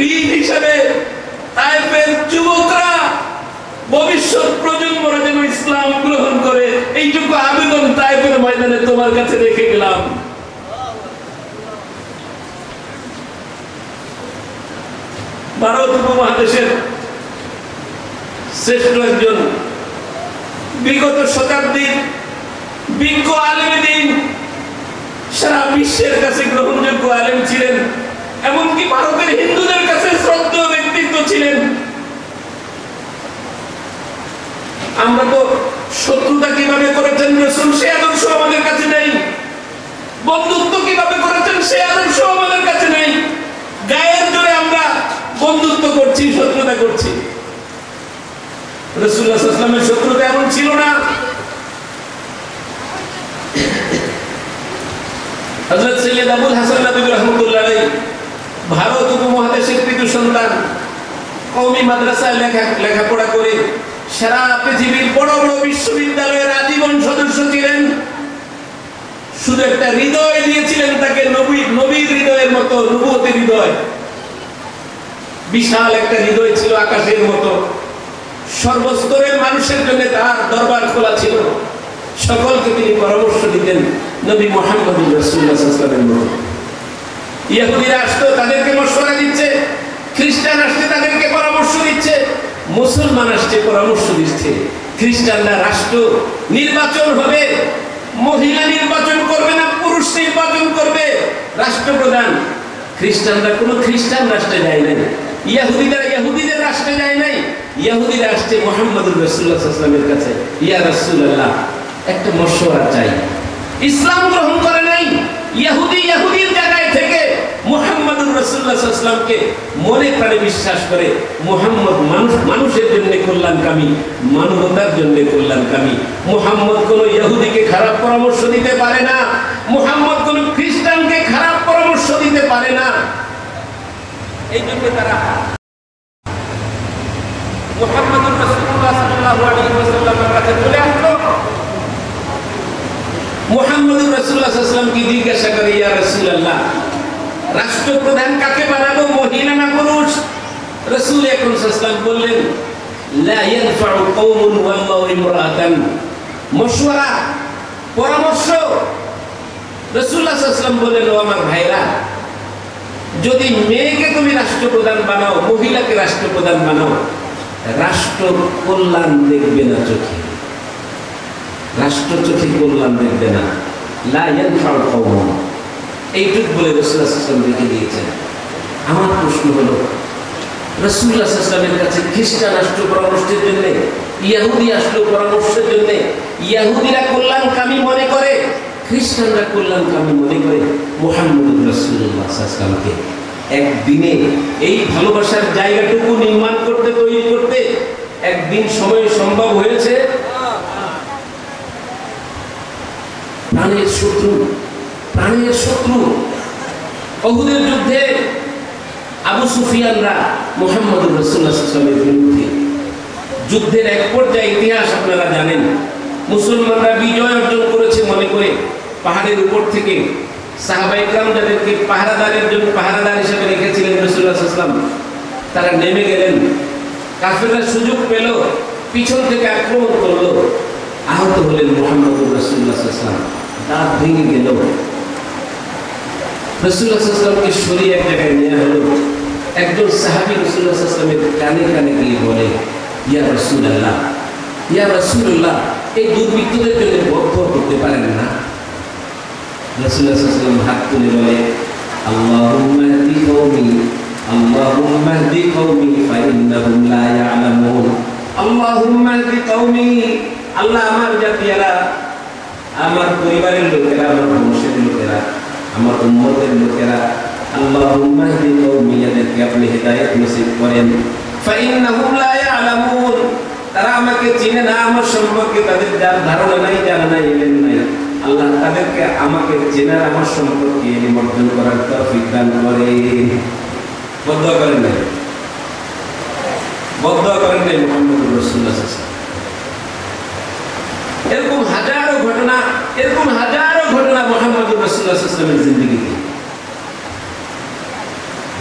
ঋণ হিসাবে তায়েফের যুবকরা, ভবিষ্যৎ প্রজন্মরা যেন ইসলাম গ্রহণ করে, এইটুকু আবেদন তায়েফের ময়দানে তোমার কাছে রেখে গেলাম। ভারত উপমহাদেশের শ্রেষ্ঠ একজন বিগত শতাব্দীর বিজ্ঞ আলেমে দ্বীন, সারা বিশ্বের কাছে গ্রহণযোগ্য আলেম ছিলেন, এমনকি ভারতের হিন্দুদের কাছে শ্রদ্ধেয় ব্যক্তিত্ব ছিলেন। আমরা তো শত্রুতা কিভাবে করেছেন রাসূল সে আদর্শ আমাদের কাছে নেই, বন্ধুত্ব কিভাবে করেছেন সে আদর্শ আমাদের কাছে নেই। গায়ের জোরে আমরা বন্ধুত্ব করছি, শত্রুতা করছি। রাসূলুল্লাহ সাল্লাল্লাহু আলাইহি ওয়াসাল্লামের শত্রুতা এমন ছিল না। হযরত সৈয়দ আবুল হাসান নদভী রাহমাতুল্লাহ আলাইহি ভারত উপমহাদেশের কৃতি সন্তান, কওমি মাদ্রাসায় লেখাপড়া করে সারা পৃথিবীর বড় বড় বিশ্ববিদ্যালয়ের আজীবন সদস্য ছিলেন। শুধু একটা হৃদয় দিয়েছিলেন তাকে, নবীর হৃদয়ের মতো, নবুয়তের হৃদয়। বিশাল একটা হৃদয় ছিল, আকাশের মতো। সর্বস্তরের মানুষের জন্য তার দরবার খোলা ছিল। সকলকে তিনি পরামর্শ দিতেন নবী মুহাম্মদ রাসূলুল্লাহ সাল্লাল্লাহু আলাইহি ওয়াসাল্লামের মতো। ইহুদিরা আসতো, তাদেরকে মশওয়ারা দিচ্ছে। খ্রিস্টান আসছে, তাদেরকে পরামর্শ দিচ্ছে। মুসলমান আসছে, পরামর্শ দিচ্ছে। খ্রিস্টানরা রাষ্ট্র নির্বাচন হবে, মহিলা নির্বাচন করবে না, পুরুষ নির্বাচন করবে রাষ্ট্রপ্রধান। খ্রিস্টানরা কোনো খ্রিস্টান রাষ্ট্রে যায় নাই, ইহুদিরা ইহুদিদের রাষ্ট্রে যায় নাই। ইহুদিরা আসছে মুহাম্মদুর রাসূলুল্লাহ সাল্লাল্লাহু আলাইহি ওয়াসাল্লামের কাছে, ইয়া রাসূলুল্লাহ একটা মশওয়ারা চাই। ইসলাম গ্রহণ করে নাই, ইহুদির জায়গায় থেকে মুহাম্মদুর রাসূলুল্লাহ সাল্লাল্লাহু আলাইহি ওয়াসাল্লামকে মনে প্রাণে বিশ্বাস করে। মুহাম্মদ মানুষের জন্য কল্যাণকামী, মানবতার জন্য কল্যাণকামী। মুহাম্মদ কোন ইহুদিকে খারাপ পরামর্শ দিতে পারে না, মুহাম্মদ কোন খ্রিস্টানকে খারাপ পরামর্শ দিতে পারে না। এই জন্য তারা মুহাম্মদুর রাসূলুল্লাহ সাল্লাল্লাহু আলাইহি ওয়াসাল্লামের কাছে চলে আসলো। মুহাম্মদুর রাসূলুল্লাহ সাল্লাল্লাহু আলাইহি ওয়াসাল্লামকে জিজ্ঞাসা করে, ইয়া রাসূলুল্লাহ রাষ্ট্রপ্রধান কাকে বানাবো, মহিলা না পুরুষ? রাসূল আকরাম সাল্লাল্লাহু আলাইহি ওয়াসাল্লাম বললেন, লা ইয়ানফাউ কওমুন ওয়াল্লাহু ইমরাআতান। মশওয়ারা, পরামর্শ। রাসূলুল্লাহ সাল্লাল্লাহু আলাইহি ওয়াসাল্লাম বললেন, ও আমার ভাইরা, যদি মেয়েকে তুমি রাষ্ট্রপ্রধান বানাও, মহিলাকে রাষ্ট্রপ্রধান বানাও, রাষ্ট্র কল্যাণ দেখবে না চোখে, রাষ্ট্র চোখে কল্যাণ দেখবে না। লা ইয়ানফাউ কওমুন, এইটুক বলে রাসূলুল্লাহ সাল্লাল্লাহু আলাইহি ওয়াসাল্লাম লিখে দিয়েছেন। আমার প্রশ্ন হলো, রাসূলুল্লাহ সাল্লাল্লাহু আলাইহি ওয়াসাল্লামের কাছে খ্রিস্টান আসলো পরামর্শের জন্য, ইহুদি আসলো পরামর্শের জন্য। ইহুদিরা কল্যাণকামী মনে করে, খ্রিস্টানরা কল্যাণকামী মনে করে। মুহাম্মদুর রাসূলুল্লাহ সাল্লাল্লাহু আলাইহি ওয়াসাল্লামকে একদিনে এই ভালোবাসার জায়গাটুকু নির্মাণ করতে, তৈরি করতে একদিন সময়ে সম্ভব হয়েছে? প্রাণের শত্রু, প্রাণের শত্রু। উহুদের যুদ্ধে আবু সুফিয়ানরা মুহাম্মদুর রাসূলুল্লাহ সাল্লাল্লাহু আলাইহি ওয়াসাল্লামের বিরুদ্ধে যুদ্ধের এক পর্যায়ে ইতিহাস আপনারা জানেন, মুসলমানরা বিজয় অর্জন করেছে মনে করে পাহাড়ের উপর থেকে সাহাবায়ে কেরাম যাদেরকে পাহারাদারের জন্য পাহারাদার হিসেবে রেখেছিলেন রাসূলুল্লাহ সাল্লাল্লাহু আলাইহি ওয়াসাল্লাম, তারা নেমে গেলেন। কাফেররা সুযোগ পেল, পিছন থেকে আক্রমণ করলো, আহত হলেন মুহাম্মদুর রাসূলুল্লাহ সাল্লাল্লাহু আলাইহি ওয়াসাল্লাম, দাঁত ভেঙে গেল। রাসূলুল্লাহ সাল্লাল্লাহু আলাইহি ওয়াসাল্লামকে সরিয়ে এক জায়গায় নেওয়া হলো। একজন সাহাবী রাসূলুল্লাহ সাল্লাল্লাহু আলাইহি ওয়াসাল্লামের কানে কানে গিয়ে বলে, ইয়া রাসূলুল্লাহ, ইয়া রাসূলুল্লাহ, এই দুর্বৃত্তদের জন্য বদ্ধ করতে পারেন না? রাসূলুল্লাহ সাল্লাল্লাহু আলাইহি ওয়াসাল্লাম হাত তুলে বলে, আল্লাহুম্মা হদি কওমি, আল্লাহুম্মা হদি কওমি ফাইন্নাহুম লা ইয়ালামুন। আল্লাহুম্মা হদি কওমি, আল্লাহ আমার জাতিরা, আমার পরিবারের লোকেরা, আমার বংশের লোকেরা, আমার উম্মতের লোকেরা, আল্লাহুম্মা হদি কওমি, যাদেরকে আপনি হেদায়েত নসিব করেন। ফাইন্নাহুম লা ইয়ালামুন, তারা আমাকে চিনে না, আমার সম্পর্কে তাদের যার ধারণা নাই, জানা নাই, এলেন নাই। আল্লাহ তাদেরকে আমাকে চেনার, আমার সম্পর্কে এলিম অর্জন করার তৌফিক দান করেন। বদদুয়া করেন নাই, বদদুয়া করেন নাই মুহাম্মদুর রাসূলুল্লাহ সাল্লাল্লাহু আলাইহি ওয়াসাল্লাম। এরকম হাজারো ঘটনা, এরকম হাজারো ঘটনা মুহাম্মদুর রাসূলুল্লাহ সাল্লাল্লাহু আলাইহি ওয়াসাল্লামের জিন্দেগিতে।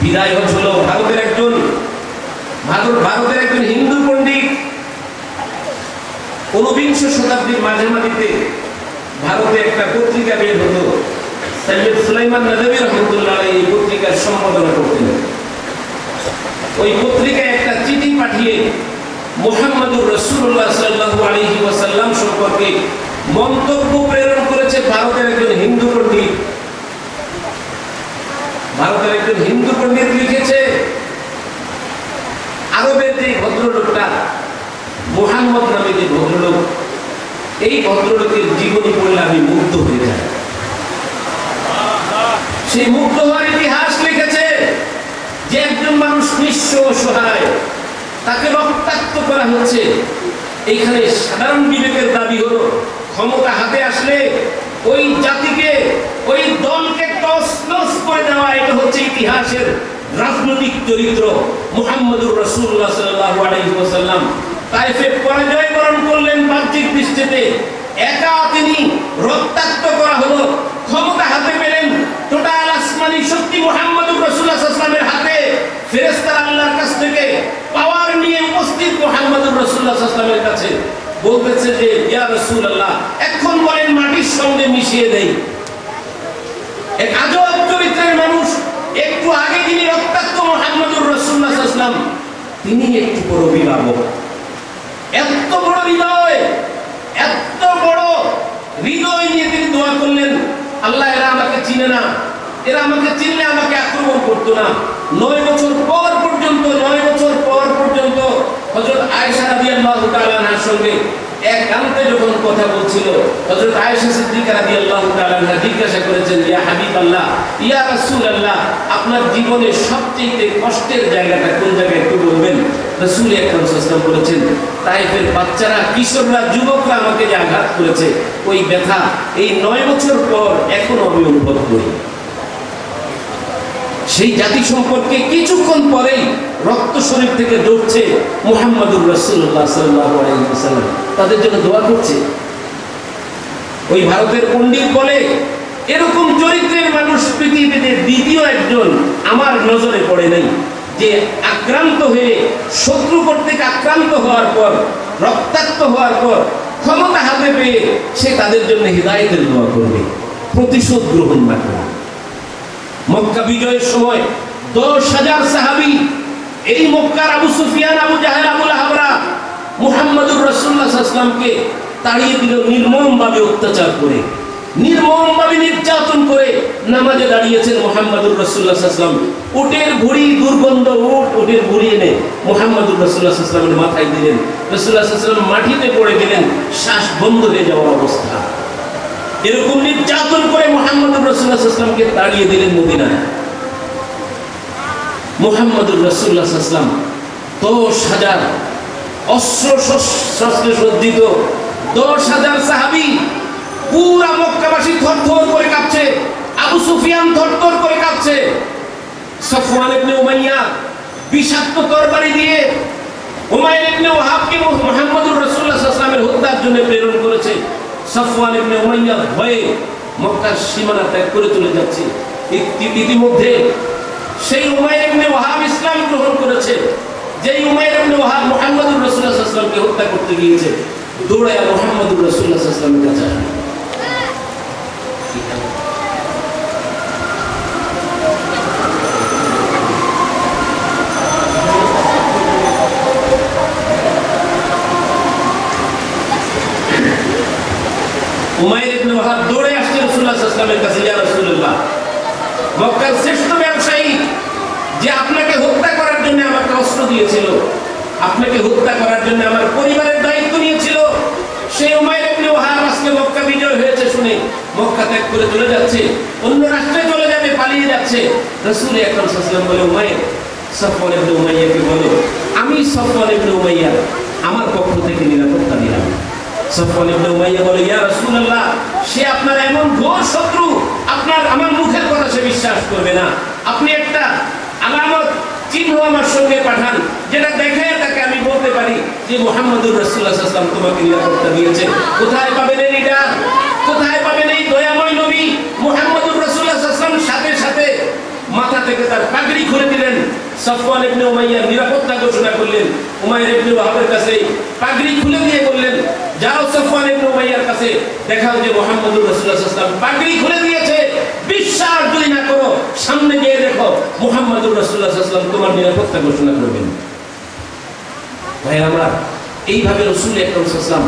বিদায় হচ্ছিল ভারতের একজন হিন্দু পণ্ডিত, 19বিংশ শতাব্দীর মাঝামাঝিতে ভারতে একটা পত্রিকা বের হতো, সৈয়দ সুলাইমান নদভী রাহমাতুল্লাহ আলাইহি এই পত্রিকার সম্পাদনা করতেন। ওই পত্রিকায় একটা চিঠি পাঠিয়ে মুহাম্মদুর রাসূলুল্লাহ সাল্লাল্লাহু আলাইহি ওয়াসাল্লাম সম্পর্কে মন্তব্য প্রেরণ করেছে ভারতের একজন হিন্দু পণ্ডিত। ভারতের একজন হিন্দু পণ্ডিত লিখেছে, আরবের যে ভদ্রলোকটা মুহাম্মদ নামে যে ভদ্রলোক, এই ভদ্রলোকের জীবনী পড়লে আমি মুগ্ধ হয়ে যাই। সেই মুগ্ধ হওয়ার ইতিহাস লিখেছে যে একজন মানুষ নিঃস্ব অসহায়, তাকে রক্তাক্ত করা হচ্ছে। এইখানে সাধারণ বিবেকের দাবি হলো, ক্ষমতা হাতে আসলে ওই জাতিকে, ওই দলকে তছনছ করে দেওয়া। এটা হচ্ছে ইতিহাসের রাজনৈতিক চরিত্র। মুহাম্মদুর রাসূলুল্লাহ সাল্লাল্লাহু আলাইহি ওয়াসাল্লাম তায়েফে পরাজয় বরণ করলেন বাহ্যিক দৃষ্টিতে, একা তিনি রক্তাক্ত করা হলো। ক্ষমতা হাতে পেলেন, টোটাল আসমানি শক্তি মুহাম্মদুর রাসূলুল্লাহ সাল্লাল্লাহু আলাইহি ওয়াসাল্লামের হাতে। ফেরেশতারা আল্লাহর কাছ থেকে পাওয়ার নিয়ে উপস্থিত মুহাম্মদুর রাসূলুল্লাহ সাল্লাল্লাহু আলাইহি ওয়াসাল্লামের কাছে, বলতেছে যে ইয়া রাসূলুল্লাহ, এখন বলেন মাটির সঙ্গে মিশিয়ে দেই। এক আজব চরিত্রের মানুষ, একটু আগে যিনি রক্তাক্ত মুহাম্মদুর রাসূলুল্লাহ সাল্লাল্লাহু আলাইহি ওয়াসাল্লাম, তিনি একটু বড় অভিভাবক। এত বড় হৃদয়, এত বড় হৃদয় নিয়ে তিনি দোয়া করলেন, আল্লাহ এরা আমাকে চিনে না, এরা আমাকে চিনলে আমাকে আক্রমণ করতো না। 9 বছর পর পর্যন্ত হযরত আয়েশা রাদিয়াল্লাহু তাআলা আনহার সঙ্গে একান্তে যখন কথা বলছিল, হযরত আয়েশা সিদ্দিকা রাদিয়াল্লাহু তাআলা আনহা জিজ্ঞাসা করেছেন, ইয়া হাবিবাল্লাহ, ইয়া রাসূলুল্লাহ, আপনার জীবনের সবচেয়ে কষ্টের জায়গাটা কোন জায়গায় একটু বলবেন? রাসূল আকরাম সাল্লাল্লাহু আলাইহি ওয়াসাল্লাম বলেছেন, তায়েফের বাচ্চারা, কিশোররা, যুবকরা আমাকে যে আঘাত করেছে, ওই ব্যথা এই 9 বছর পর এখনো আমি অনুভব করি। সেই জাতি সম্পর্কে কিছুক্ষণ পরেই রক্ত শরীর থেকে দৌড়ছে মুহাম্মদুর রাসূলুল্লাহ সাল্লাল্লাহু আলাইহি ওয়াসাল্লাম, তাদের জন্য দোয়া করছে। ওই ভারতের পণ্ডিত বলে, এরকম চরিত্রের মানুষ পৃথিবীতে দ্বিতীয় একজন আমার নজরে পড়ে নাই, যে আক্রান্ত হয়ে, শত্রু কর্তৃক আক্রান্ত হওয়ার পর, রক্তাক্ত হওয়ার পর, ক্ষমতা হাতে পেয়ে সে তাদের জন্য হিদায়াতের দোয়া করবে, প্রতিশোধ গ্রহণ না করবে। মক্কা বিজয়ের সময় 10,000 সাহাবী, এই মক্কার আবু সুফিয়ান, আবু জাহেল, আবু লাহাবরা মুহাম্মদুর রাসূলুল্লাহ সাল্লাল্লাহু আলাইহি ওয়াসাল্লামকে তাড়িয়ে দিল নির্মমভাবে অত্যাচার করে, নির্মমভাবে নির্যাতন করে। নামাজে দাঁড়িয়েছেন মুহাম্মদুর রাসূলুল্লাহ সাল্লাল্লাহু আলাইহি ওয়াসাল্লাম, উটের ভুঁড়ি, দুর্গন্ধ উটের ভুঁড়ি এনে মুহাম্মদুর রাসূলুল্লাহ সাল্লাল্লাহু আলাইহি ওয়াসাল্লামের মাথায় দিলেন। রাসূলুল্লাহ সাল্লাল্লাহু আলাইহি ওয়াসাল্লাম মাটিতে পড়ে গেলেন, শ্বাস বন্ধ হয়ে যাওয়ার অবস্থা। এরকম নির্যাতন করে মুহাম্মদুর রাসূলুল্লাহ সাল্লাল্লাহু আলাইহি ওয়াসাল্লামকে তাড়িয়ে দিলেন মদিনায়। মুহাম্মদুর রাসূলুল্লাহ সাল্লাল্লাহু আলাইহি ওয়াসাল্লাম 10,000 অস্ত্র শস্ত্রে সজ্জিত 10,000 সাহাবী, পুরা মক্কাবাসী থরথর করে কাঁপছে, আবু সুফিয়ান থরথর করে কাঁপছে। সফওয়ান ইবনে উমাইয়া বিষাক্ত তরবারি দিয়ে উমাইর ইবনে ওয়াহাবকে মুহাম্মদুর রাসূলুল্লাহ সাল্লাল্লাহু আলাইহি ওয়াসাল্লামের হত্যার জন্য প্রেরণ করেছে। সফওয়ান ইবনে উমাইয়া ভয়ে মক্কার সীমানা ত্যাগ করে চলে যাচ্ছে। ইতিমধ্যে সেই উমাইর ইবনে ওয়াহাব ইসলাম গ্রহণ করেছে। যেই উমাইর ইবনে ওয়াহাব মুহাম্মদুর রাসূলুল্লাহ সাল্লাল্লাহু আলাইহি ওয়াসাল্লামকে হত্যা করতে গিয়েছে, দৌড়ায় মুহাম্মদুর রাসূলুল্লাহ সাল্লাল্লাহু আলাইহি ওয়াসাল্লামের কাছে আসে। উমাইর ইবনে ওয়াহাব দৌড়ে আসছে রাসূলুল্লাহ সাল্লাল্লাহু আলাইহি ওয়াসাল্লামের কাছে, ইয়া রাসূলুল্লাহ, মক্কার শ্রেষ্ঠ ব্যবসায়ী যে আপনাকে হত্যা করার জন্য আমাকে অস্ত্র দিয়েছিল, আপনাকে হত্যা করার জন্য আমার পরিবারের দায়িত্ব নিয়েছিল, সেই উমাইর ইবনে ওয়াহাব আজকে মক্কা বিজয় হয়েছে শুনে মক্কা ত্যাগ করে চলে যাচ্ছে, অন্য রাষ্ট্রে চলে যাবে, পালিয়ে যাচ্ছে। রাসূল আকরাম সাল্লাল্লাহু আলাইহি ওয়াসাল্লাম বলে, উমাইর, সফওয়ান ইবনে উমাইয়াকে বলো আমি সফওয়ান ইবনে উমাইয়া আমার পক্ষ থেকে নিরাপত্তা দিলাম। সফওয়ান ইবনে উমাইয়া বলে, ইয়া রাসূলুল্লাহ, সে আপনার এমন ঘোর শত্রু, আমার মুখের কথা সে বিশ্বাস করবে না। আপনি একটা আলামত চিহ্ন আমার সঙ্গে পাঠান, যেটা দেখে তাকে আমি বলতে পারি যে মুহাম্মদুর রাসূলুল্লাহ সাল্লাল্লাহু আলাইহি ওয়াসাল্লাম তোমাকে নিরাপত্তা দিয়েছে। কোথায় পাবেন এই লিডার? কোথায় পাবেন এই দয়াময় নবী? মুহাম্মদুর রাসূলুল্লাহ সাল্লাল্লাহু আলাইহি ওয়াসাল্লাম সাথে সাথে মাথা থেকে তার পাগড়ি খুলে দিলেন। সফওয়ান ইবনে উমাইয়া নিরাপত্তা ঘোষণা করলেন। উমাইর ইবনে ওয়াহাবের কাছে পাগড়ি খুলে দিয়ে বললেন, যাও সফওয়ান ইবনে উমাইয়ার কাছে দেখাও যে মুহাম্মদুর রাসূলুল্লাহ সাল্লাল্লাহু আলাইহি ওয়াসাল্লাম পাগড়ি খুলে দিয়েছে। বিশ্বাস যদি না করো, সামনে গিয়ে দেখো, মুহাম্মদুর রাসূলুল্লাহ সাল্লাল্লাহু আলাইহি ওয়াসাল্লাম তোমার নিরাপত্তা ঘোষণা করবেন। ভাই, আমরা এইভাবে রাসূল আকরাম সাল্লাল্লাহু আলাইহি ওয়াসাল্লাম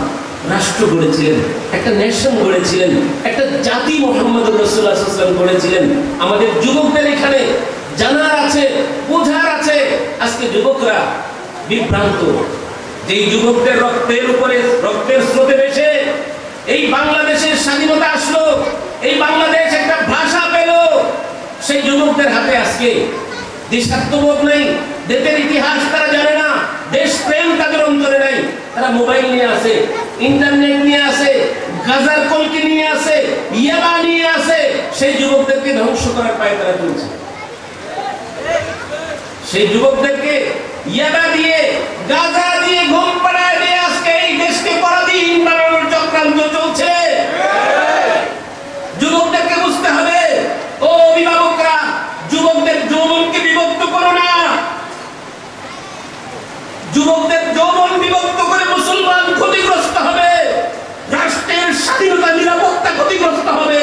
রাষ্ট্র গড়েছিলেন, একটা নেশন গড়েছিলেন, একটা জাতি মুহাম্মদুর রাসূলুল্লাহ সাল্লাল্লাহু আলাইহি ওয়াসাল্লাম গড়েছিলেন। আমাদের যুবকদের এখানে জানার আছে, বোঝার আছে। আজকে যুবকরা বিভ্রান্ত। যেই যুবকদের রক্তের উপরে রক্তের স্রোতে ভেসে এই বাংলাদেশের স্বাধীনতা আসলো, এই বাংলাদেশ একটা ভাষা পেল, সেই যুবকদের হাতে আজকে দেশাত্মবোধ নেই, দেশের ইতিহাস তারা জানে না, দেশপ্রেম তাদের অন্তরে নাই। তারা মোবাইল নিয়ে আসে, ইন্টারনেট নিয়ে আসে, গাজার কলকি নিয়ে আসে, ইয়াবা নিয়ে আসে, সেই যুবকদেরকে ধ্বংস করার পায়ে তারা চলছে। সেই যুবকদেরকে ইয়াবা দিয়ে, গাজা দিয়ে, ঘুম পাড়ায় দিয়ে আজকে এই দেশকে পরাধীন বানানোর চক্রান্ত চলছে। যুবকদেরকে বুঝতে হবে, ও অভিভাবকরা, যুবকদের যৌবনকে বিভক্ত করো না। যুবকদের যৌবন বিভক্ত করে মুসলমান ক্ষতিগ্রস্ত হবে, রাষ্ট্রের স্বাধীনতা নিরাপত্তা ক্ষতিগ্রস্ত হবে।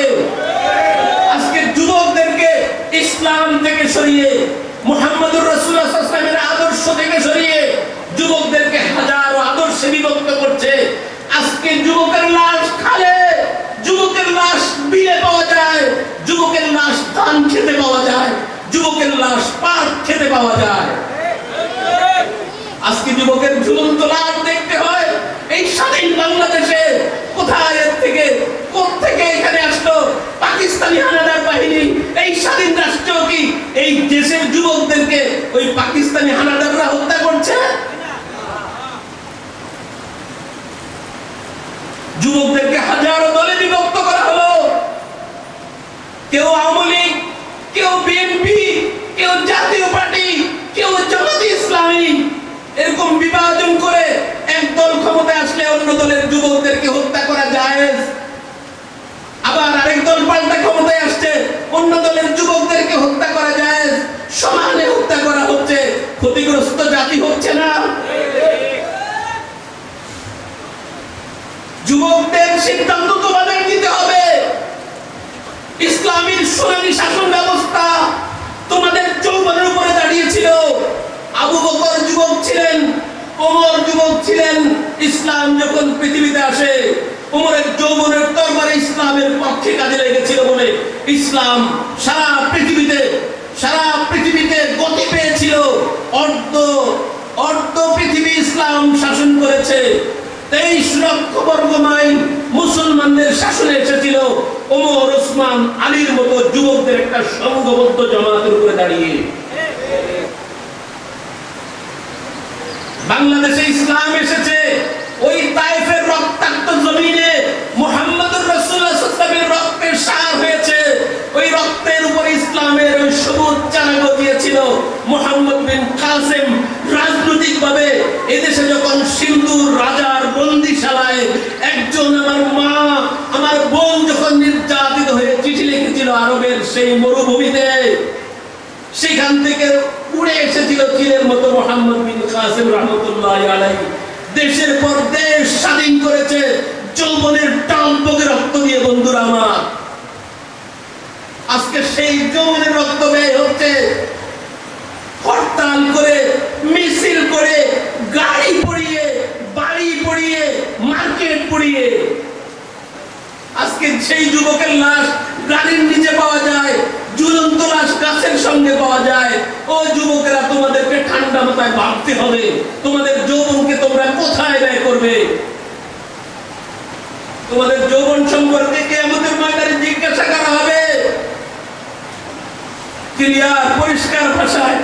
আজকে যুবকদেরকে ইসলাম থেকে সরিয়ে, মুহাম্মদুর রাসূলুল্লাহ সাল্লাল্লাহু আলাইহি ওয়াসাল্লামের আদর্শ থেকে সরিয়ে যুবকদেরকে হাজারো আদর্শে বিভক্ত করছে। আজকে যুবকের লাশ খালে, যুবকের লাশ বিলে পাওয়া যায়, যুবকের লাশ ধান খেতে পাওয়া যায়, যুবকের লাশ পাট খেতে পাওয়া যায়। আজকে যুবকের ঝুলন্ত লাশ দেখতে হয় এই স্বাধীন বাংলাদেশে। কোথায় থেকে কোত্থেকে এখানে আসলো পাকিস্তানি হানাদার বাহিনী? এই স্বাধীন রাষ্ট্র কি এই দেশের যুবকদেরকে ওই পাকিস্তানি হানাদাররা হত্যা করছে? যুবকদেরকে হাজারো দলে বিভক্ত করা হলো। কেউ আওয়ামী লীগ, কেউ বিএনপি, কেউ জাতীয় পার্টি, কেউ জামাতে ইসলামী, এরকম বিভাজন করে এক দল ক্ষমতায় আসলে অন্য দলের যুবকদেরকে হত্যা করা জায়েজ। আবার আরেক দল পাল্টা ক্ষমতায় আসছে, অন্য দলের যুবকদেরকে হত্যা করা জায়েজ। সমানে হত্যা করা হচ্ছে, ক্ষতিগ্রস্ত জাতি হচ্ছে না। যুবকদের সিদ্ধান্ত তোমাদের নিতে হবে। ইসলামের সোনালী শাসন ব্যবস্থা তোমাদের যৌবনের উপরে দাঁড়িয়েছিল। আবু বকর যুবক ছিলেন, ওমর যুবক ছিলেন। ইসলাম যখন পৃথিবীতে আসে, ওমরের যৌবনের তরবারে ইসলামের পক্ষে কাজে লেগেছিল বলে ইসলাম সারা পৃথিবীতে গতি পেয়েছিল। অর্ধ পৃথিবী ইসলাম শাসন করেছে। 23 লক্ষ বর্গ মাইল মুসলমানদের শাসনে এসেছিল ওমর, ওসমান, আলীর মতো যুবকদের একটা সংঘবদ্ধ জামাতের উপরে দাঁড়িয়ে। বাংলাদেশে ইসলাম এসেছে ওই তায়েফের রক্তাক্ত জমিনে মুহাম্মদুর রাসূলুল্লাহ সাল্লাল্লাহু আলাইহি ওয়াসাল্লামের রক্তের সার হয়েছে। ওই রক্তের উপর ইসলামের ওই সবুজ চারা গজিয়েছিল। মুহাম্মদ বিন কাসেম রাজনৈতিকভাবে এদেশে যখন সিন্ধুর রাজার বন্দিশালায় একজন আমার মা আমার বোন যখন নির্যাতিত হয়ে চিঠি লিখেছিল আরবের সেই মরুভূমিতে, সেখান থেকে উড়ে এসেছিল তীরের মতো মুহাম্মদ বিন কাসেম রাহমাতুল্লাহি আলাইহি। দেশের পর দেশ স্বাধীন করেছে যৌবনের টলবগে রক্ত দিয়ে। বন্ধুরা আমার, আজকে সেই যৌবনের রক্ত ব্যয় হচ্ছে হরতাল করে, মিছিল করে, গাড়ি পড়িয়ে, বাড়ি পড়িয়ে, মার্কেট পড়িয়ে। আজকে সেই যুবকের লাশ গাড়ির নিচে পাওয়া যায়, ঝুলন্ত লাশ গাছের সঙ্গে পাওয়া যায়। ও যুবকেরা, তোমাদেরকে ঠান্ডা মাথায় ভাবতে হবে, তোমাদের যৌবনকে তোমরা কোথায় ব্যয় করবে? তোমাদের যৌবন সম্পর্কে কিয়ামতের ময়দানে জিজ্ঞাসা করা হবে। ক্লিয়ার পরিষ্কার ভাষায়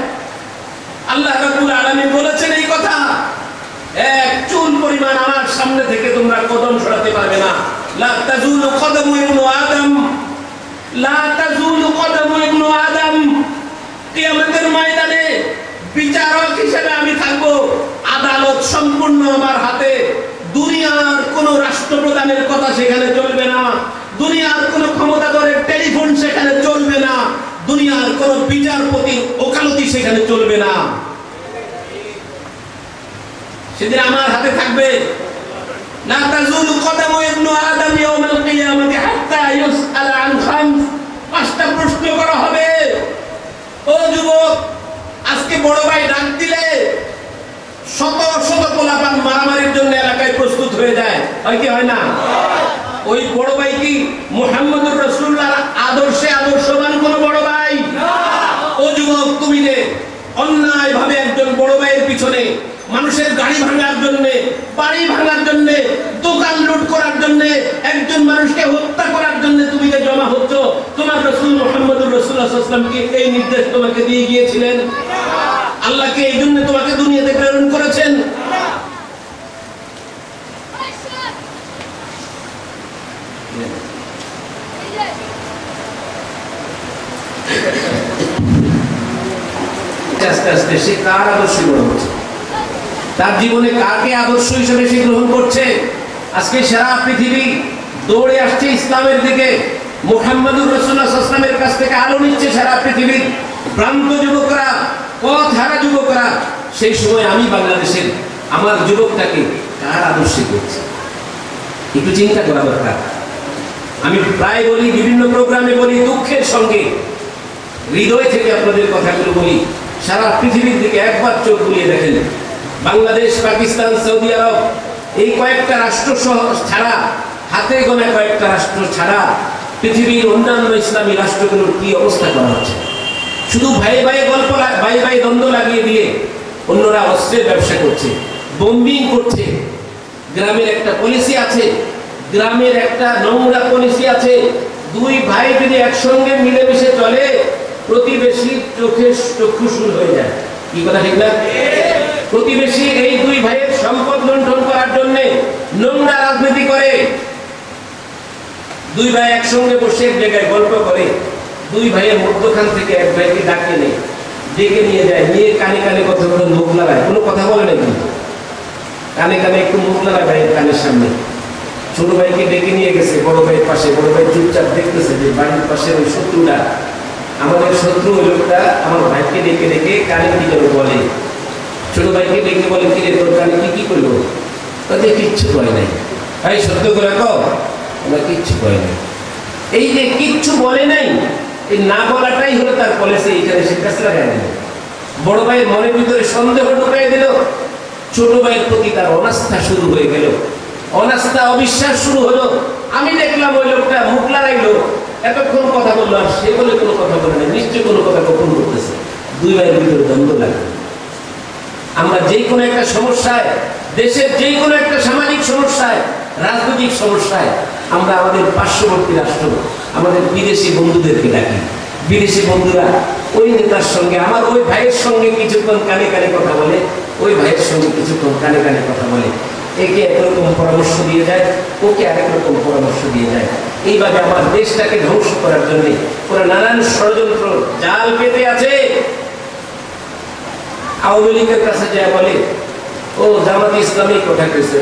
আল্লাহ রাব্বুল আলামিন বলেছেন এই কথা, এক চুল পরিমাণ আমার সামনে থেকে তোমরা কদম সরাতে পারবে না। লা তাজুলু কদমু ইবনু আদম, লা তাজুলু কদমু ইবনু আদম। কিয়ামতের ময়দানে বিচারক হিসেবে আমি থাকব, আদালত সম্পূর্ণ আমার হাতে। দুনিয়ার কোন রাষ্ট্রপ্রধানের কথা সেখানে চলবে না, দুনিয়ার কোন ক্ষমতাধরের টেলিফোন সেখানে চলবে না, দুনিয়ার কোন বিচারপতির ওকালতি সেখানে চলবে না। সেদিন আমার হাতে থাকবে। লা তাজুলু কদমু ইবনু আদম ইয়াউমাল কিয়ামাতি হাত্তা ইউসআল আন খামস। পাঁচটা প্রশ্ন করা হবে। ও যুবক, আজকে বড় ভাই ডাক দিলে শত শত পোলাপান মারামারির জন্য এলাকায় প্রস্তুত হয়ে যায়, হয় কি হয় না? ওই বড় ভাই কি মুহাম্মদুর রাসূলুল্লাহর আদর্শে আদর্শবান কোন বড় ভাই? ও যুবক, তুমি যে অন্যায় ভাবে একজন বড় ভাইয়ের পিছনে মানুষের গাড়ি ভাঙার জন্য, বাড়ি ভাঙার জন্য, দোকান লুট করার জন্য, একজন মানুষকে হত্যা করার জন্য তুমি যে জমা হচ্ছ, তোমার রাসূল মুহাম্মদুর রাসূলুল্লাহ সাল্লাল্লাহু আলাইহি ওয়াসাল্লাম কি এই নির্দেশ তোমাকে দিয়ে গিয়েছিলেন? আল্লাহ কি এই জন্য তোমাকে দুনিয়াতে প্রেরণ করেছেন? আস্তে আস্তে সে কার আদর্শ গ্রহণ করছে, তার জীবনে কাকে আদর্শ হিসেবে সে গ্রহণ করছে। আজকে সারা পৃথিবী দৌড়ে আসছে ইসলামের দিকে। মুহাম্মদুর রাসূলুল্লাহ সাল্লাল্লাহু আলাইহি ওয়াসাল্লামের কাছ থেকে আলো নিচ্ছে সারা পৃথিবীর ভ্রান্ত যুবকরা, পথহারা যুবকরা। সেই সময় আমি বাংলাদেশের আমার যুবকটাকে কার আদর্শে করছি একটু চিন্তা করা দরকার। আমি প্রায় বলি, বিভিন্ন প্রোগ্রামে বলি, দুঃখের সঙ্গে হৃদয় থেকে আপনাদের কথাগুলো বলি। সারা পৃথিবীর দিকে একবার চোখ বুলিয়ে দেখেন। বাংলাদেশ, পাকিস্তান, সৌদি আরব, এই কয়েকটা রাষ্ট্র ছাড়া, হাতে গোনা কয়েকটা রাষ্ট্র ছাড়া পৃথিবীর অন্যান্য ইসলামী রাষ্ট্রগুলোর কি অবস্থা করা হচ্ছে। শুধু ভাই ভাই গল্প, ভাই ভাই দ্বন্দ্ব লাগিয়ে দিয়ে অন্যরা অস্ত্রের ব্যবসা করছে, বোম্বিং করছে। গ্রামের একটা পলিসি আছে, গ্রামের একটা নোংরা পলিসি আছে, দুই ভাই যদি একসঙ্গে মিলেমিশে চলে, প্রতিবেশী চোখে চক্ষুশূল হয়ে যায়। কি কথা ঠিক না? প্রতিবেশী এই দুই ভাইয়ের সম্পদ লুণ্ঠন করার জন্য নোংরা রাজনীতি করে। দুই ভাই একসঙ্গে বসে এক জায়গায় গল্প করে, দুই ভাইয়ের মধ্যখান থেকে এক ভাইকে ডাকে নেই, ডেকে নিয়ে যায়, নিয়ে কানে কানে কথা বলে মুখ লাগায়, কোনো কথা বলে না, কিন্তু কানে কানে একটু মুখ লাগায় ভাইয়ের কানের সামনে। ছোট ভাইকে ডেকে নিয়ে গেছে বড় ভাইয়ের পাশে, বড় ভাই চুপচাপ দেখতেছে যে বাড়ির পাশে ওই শত্রুটা, আমাদের শত্রু ওই লোকটা আমার ভাইকে ডেকে ডেকে কানে কি যেন বলে। ছোট ভাইকে ডেকে বলে, কি রে তোর কানে কি করলো? তাদের কিচ্ছু করে নাই। ভাই সত্য করে কও, আমরা কিচ্ছু করে নাই। এই যে কিচ্ছু বলে নাই, এই না বলাটাই হলো তার পলিসি। এইখানে সে কাছে লাগাই দিল, বড় ভাইয়ের মনের ভিতরে সন্দেহ ঢুকাই দিল, ছোট ভাইয়ের প্রতি তার অনাস্থা শুরু হয়ে গেল, অনাস্থা অবিশ্বাস শুরু হলো। আমি দেখলাম ওই লোকটা মুখ লাগাইলো, এতক্ষণ কথা বললো, আর সে বলে কোনো কথা বলে না, নিশ্চয় কোনো কথা গোপন করতেছে। দুই ভাইয়ের ভিতরে দ্বন্দ্ব লাগে। আমরা যে কোনো একটা সমস্যায়, দেশের যে কোনো একটা সামাজিক সমস্যায়, রাজনৈতিক সমস্যায়, আমরা আমাদের পার্শ্ববর্তী রাষ্ট্র, আমাদের বিদেশি বন্ধুদেরকে ডাকি। বিদেশি বন্ধুরা ওই নেতার সঙ্গে, আমার ওই ভাইয়ের সঙ্গে কিছুক্ষণ কানে কানে কথা বলে, ওই ভাইয়ের সঙ্গে কিছুক্ষণ কানে কানে কথা বলে, একে একরকম পরামর্শ দিয়ে যায়, ওকে আরেক রকম পরামর্শ দিয়ে যায়। এইভাবে আমার দেশটাকে ধ্বংস করার জন্য ওরা নানান ষড়যন্ত্র জাল পেতে আছে। আওয়ামী লীগের কাছে যায় বলে ও জামাতে ইসলামী কথা কইছে,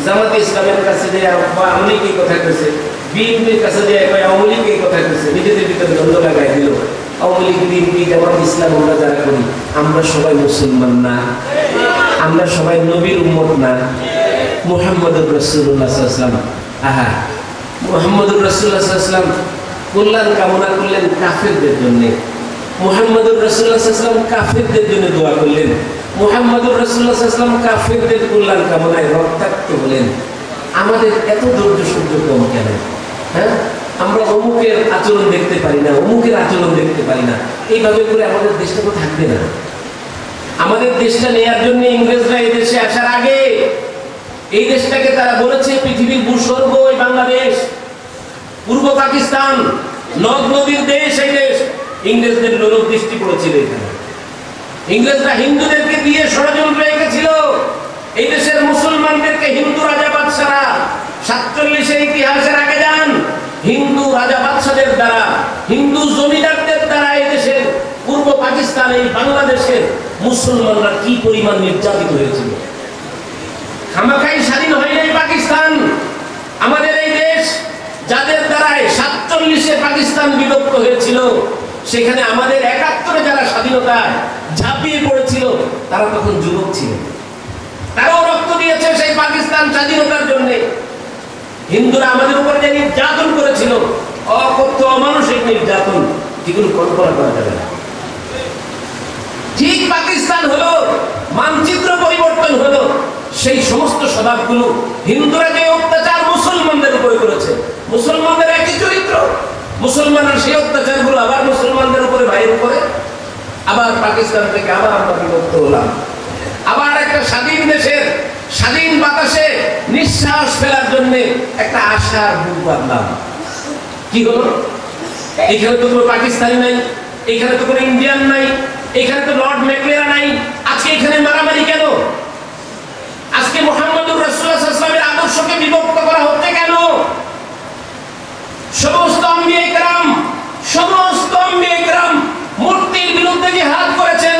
জামাতে ইসলামের কাছে যায় আওয়ামী লীগ এই কথা কইছে, বিএনপির কাছে যায় আওয়ামী লীগ এই কথা কইছে, নিজেদের ভিতরে দ্বন্দ্ব লাগাই দিল। আওয়ামী লীগ, বিএনপি, জামাত ইসলাম আমরা যারা করি, আমরা সবাই মুসলমান না? আমরা সবাই নবীর উম্মত না? মুহাম্মদুর রাসূলুল্লাহ সাল্লাল্লাহু আলাইহি ওয়াসাল্লাম, আহা, মুহাম্মদুর রাসূলুল্লাহ সাল্লাল্লাহু আলাইহি ওয়াসাল্লাম কল্যাণ কামনা করলেন কাফেরদের জন্য, মুহাম্মদুর রাসূলুল্লাহ সাল্লাল্লাহু আলাইহি ওয়াসাল্লাম কাফেরদের জন্য দোয়া করলেন, মুহাম্মদুর রাসূলুল্লাহ সাল্লাল্লাহু আলাইহি ওয়াসাল্লাম কাফেরদের কল্যাণ কামনায় রক্তাক্ত হলেন। আমাদের এত ধৈর্য সহ্য কম কেন? হ্যাঁ, আমরা অমুকের আচরণ দেখতে পারি না, অমুকের আচরণ দেখতে পারি না, এইভাবে করে আমাদের দেশটা তো থাকবে না। আমাদের দেশটা নেয়ার জন্য ইংরেজরা এই দেশে আসার আগে এই দেশটাকে তারা বলেছে পৃথিবীর ভূস্বর্গ এই বাংলাদেশ, পূর্ব পাকিস্তান, নদ নদীর দেশ। এই দেশ ইংরেজদের লোলুপ দৃষ্টি পড়েছিল এখানে। ইংরেজরা হিন্দুদেরকে দিয়ে ষড়যন্ত্র এঁকেছিল এই দেশের মুসলমানদেরকে। হিন্দু রাজা বাদশারা 47-এর ইতিহাসের আগে যান, হিন্দু রাজা বাদশাদের দ্বারা, হিন্দু জমিদারদের দ্বারা এই দেশের পূর্ব পাকিস্তান, এই বাংলাদেশের মুসলমানরা কি পরিমাণ নির্যাতিত হয়েছিল। খামাখাই স্বাধীন হয় নাই পাকিস্তান। আমাদের এই দেশ যাদের দ্বারায় 47-এ পাকিস্তান বিভক্ত হয়েছিল, সেখানে আমাদের 71-এ যারা স্বাধীনতায় ঝাঁপিয়ে পড়েছিল তারা তখন যুবক ছিল, তারাও রক্ত দিয়েছে সেই পাকিস্তান স্বাধীনতার জন্য। হিন্দুরা আমাদের উপর যে নির্যাতন করেছিল, অকথ্য অমানুষিক নির্যাতন, যেগুলো কল্পনা করা যাবে না। ঠিক পাকিস্তান হলো, মানচিত্র পরিবর্তন হলো, সেই সমস্ত স্বভাবগুলো হিন্দুরা যে অত্যাচার মুসলমানদের উপরে করেছে, মুসলমানদের একই চরিত্র, মুসলমানরা সেই অত্যাচারগুলো আবার মুসলমানদের উপরে বাইর করে। আবার পাকিস্তান থেকে আবার আমরা বিভক্ত হলাম, আবার একটা স্বাধীন দেশের স্বাধীন বাতাসে নিঃশ্বাস ফেলার জন্য একটা আশার বুক বাঁধলাম। কি হলো? এখানে তো কোনো পাকিস্তানি নাই, এখানে তো কোনো ইন্ডিয়ান নাই, এখানে তো লর্ড ম্যাকলেরা নাই। আজকে এখানে মারামারি কেন? আজকে মুহাম্মদুর রাসূলুল্লাহ সাল্লাল্লাহু আলাইহি ওয়াসাল্লামের আদর্শকে বিভক্ত করা হচ্ছে কেন? সমস্ত আম্বিয়া কেরাম, সমস্ত আম্বিয়া কেরাম মূর্তির বিরুদ্ধে জিহাদ করেছেন,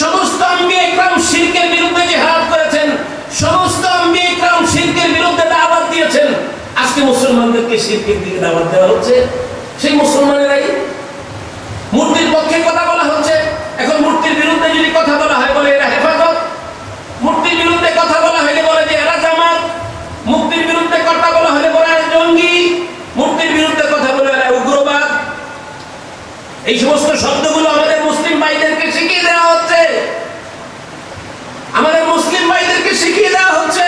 সমস্ত আম্বিয়া কেরাম শিরকের বিরুদ্ধে জিহাদ করেছেন, সমস্ত আম্বিয়া কেরাম শিরকের বিরুদ্ধে দাওয়াত দিয়েছেন। আজকে মুসলমানদেরকে শিরকের দিকে দাওয়াত দেওয়া হচ্ছে, সেই মুসলমানেরাই মূর্তির পক্ষে কথা বলা হচ্ছে। এখন মূর্তির বিরুদ্ধে যদি কথা বলা হয় বলে এরা হেফাজত, মূর্তির বিরুদ্ধে কথা বলা হলে বলে যে এরা জামাত, মূর্তির বিরুদ্ধে কথা বলা হলে বলে এরা জঙ্গি, মূর্তির বিরুদ্ধে কথা বলে এরা উগ্রবাদ। এই সমস্ত শব্দগুলো আমাদের মুসলিম ভাইদেরকে শিখিয়ে দেওয়া হচ্ছে, আমাদের মুসলিম ভাইদেরকে শিখিয়ে দেওয়া হচ্ছে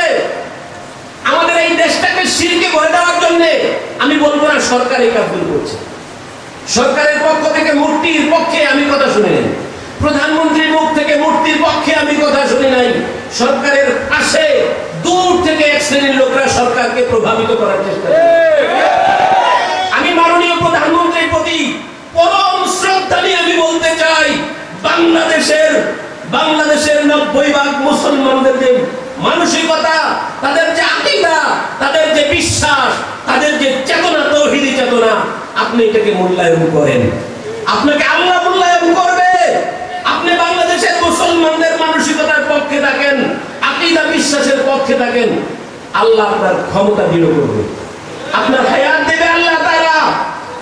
আমাদের এই দেশটাকে শিরকে ভরে দেওয়ার জন্য। আমি বলবো না সরকার এই কাজগুলো করছে, সরকারের পক্ষ থেকে মূর্তির পক্ষে আমি কথা শুনি নাই, প্রধানমন্ত্রীর মুখ থেকে মূর্তির পক্ষে আমি কথা শুনি নাই। সরকারের পাশে দূর থেকে এক শ্রেণীর লোকরা সরকারকে প্রভাবিত করার চেষ্টা করে। আমি মাননীয় প্রধানমন্ত্রীর প্রতি পরম শ্রদ্ধা নিয়ে আমি বলতে চাই, বাংলাদেশের 90% মুসলমানদের যে মানসিকতা, তাদের যে আকীদা, তাদের যে বিশ্বাস, তাদের যে চেতনা, তাওহীদি চেতনা, আপনি এটাকে মূল্যায়ন করেন, আপনাকে আল্লাহ মূল্যায়ন করবে। আপনি বাংলাদেশের মুসলমানদের মানসিকতার পক্ষে থাকেন, আকীদা বিশ্বাসের পক্ষে থাকেন, আল্লাহ আপনার ক্ষমতা দৃঢ় করবে, আপনার হায়াত দেবে আল্লাহ তাআলা।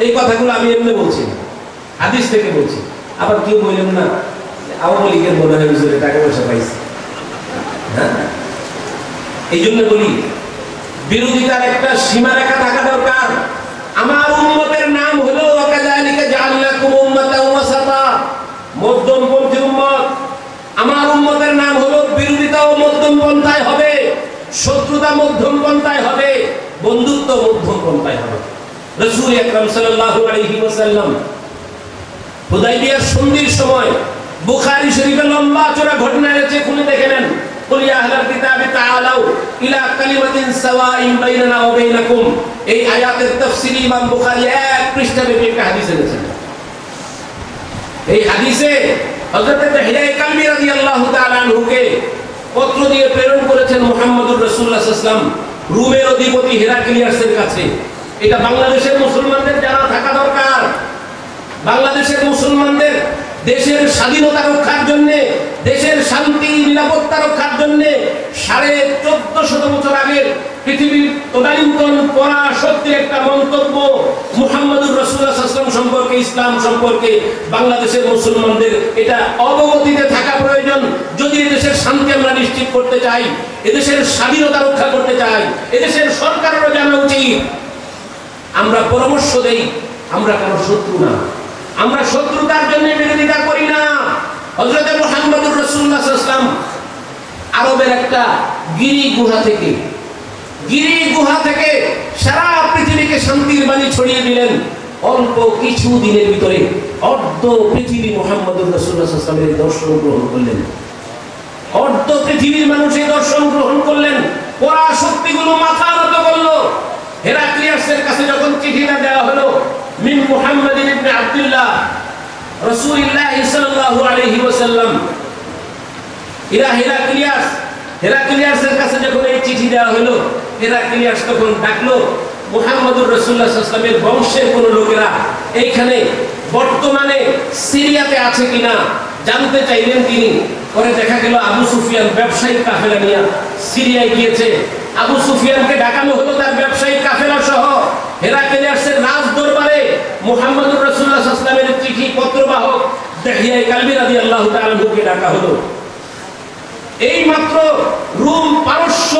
এই কথাগুলো আমি এমনি বলছি না, হাদিস থেকে বলছি। আবার কেউ বললেন না আওয়ামী লীগের মনে হয় হুজুরে টাকা পয়সা পাইছে, হ্যাঁ? এই জন্য বলি বিরোধিতার একটা সীমারেখা থাকা দরকার। আমার উম্মতের নাম হলো ওয়াকাযালিকা জাআলনাকুম উম্মাতান ওয়াসাতা, মধ্যমপন্থী উম্মত। আমার উম্মতের নাম হলো বিরোধিতাও মধ্যম পন্থায় হবে, শত্রুতা মধ্যম পন্থায় হবে, বন্ধুত্ব মধ্যম পন্থায় হবে। রাসূল আকরাম সাল্লাল্লাহু আলাইহি ওয়াসাল্লাম হুদায়বিয়ার সন্ধির সময় বুখারী শরীফে লম্বা চড়া ঘটনা রয়েছে, খুলে দেখে নেন। কুল ইয়া আহলাল কিতাবি তাআলাউ ইলা কালিমাতিন সাওয়াইন বাইনানা ওয়া বাইনাকুম। এই আয়াতের তাফসীর ইমাম বুখারী এক পৃষ্ঠাব্যাপী একটা হাদিস এনেছেন। এই হাদিসে হযরত তাহিয়া কালবি রাদিয়াল্লাহু তাআলা আনহুকে পত্র দিয়ে প্রেরণ করেছেন মুহাম্মদুর রাসূলুল্লাহ সাল্লাল্লাহু আলাইহি ওয়াসাল্লাম রোমের অধিপতি হেরাক্লিয়াসের কাছে। এটা বাংলাদেশের মুসলমানদের জানা থাকা দরকার। বাংলাদেশের মুসলমানদের দেশের স্বাধীনতা রক্ষার জন্য, দেশের শান্তি নিরাপত্তা রক্ষার জন্য 1450 বছর আগের পৃথিবীর তদানীন্তন পরাশক্তির একটা মন্তব্য মুহাম্মদুর রাসূলুল্লাহ সাল্লাল্লাহু আলাইহি ওয়াসাল্লাম সম্পর্কে, ইসলাম সম্পর্কে বাংলাদেশের মুসলমানদের এটা অবগতিতে থাকা প্রয়োজন। যদি এদেশের শান্তি আমরা নিশ্চিত করতে চাই, এদেশের স্বাধীনতা রক্ষা করতে চাই, এদেশের সরকারেরও জানা উচিত। আমরা পরামর্শ দেই, আমরা কারো শত্রু না, আমরা শত্রুতার জন্য বিরোধিতা করি না। হযরত মুহাম্মদুর রাসূলুল্লাহ সাল্লাল্লাহু আলাইহি ওয়াসাল্লাম আরবের একটা গিরি গুহা থেকে সারা পৃথিবীকে শান্তির বাণী ছড়িয়ে দিলেন। অল্প কিছু দিনের ভিতরে অর্ধ পৃথিবী মুহাম্মদুর রাসূলুল্লাহ সাল্লাল্লাহু আলাইহি ওয়াসাল্লামের দর্শন গ্রহণ করলেন। অর্ধ পৃথিবীর মানুষ এই দর্শন গ্রহণ করলেন। পরাশক্তিগুলো মাথা নত করলো। হেরাক্লিয়াসের কাছে যখন চিঠিটা দেওয়া হলো, মিন মুহাম্মাদিন ইবনে আব্দুল্লাহ রাসূলুল্লাহ সাল্লাল্লাহু আলাইহি ওয়াসাল্লাম, হেরাক্লিয়াসের কাছে যখন এই চিঠি দেওয়া হলো, হেরাক্লিয়াস তখন ডাকলো মুহাম্মদুর রাসূলুল্লাহ সাল্লাল্লাহু আলাইহি ওয়াসাল্লামের বংশের কোন লোকেরা এইখানে বর্তমানে সিরিয়াতে আছে কিনা জানতে চাইলেন তিনি। পরে দেখা গেল আবু সুফিয়ান ব্যবসায়িক কাফেলা নিয়ে সিরিয়ায় গিয়েছে। আবু সুফিয়ানকে ডাকানো হলো তার ব্যবসায়িক কাফেলা সহ। হেরাক্লিয়াসের রাজ দরবারে মুহাম্মদুর রাসূলুল্লাহ সাল্লাল্লাহু আলাইহি ওয়াসাল্লামের চিঠি পত্রবাহক দাহিয়া কালবি রাদিয়াল্লাহু তাআলা আনহুকে ডাকা হলো। এই মাত্র রোম পারস্য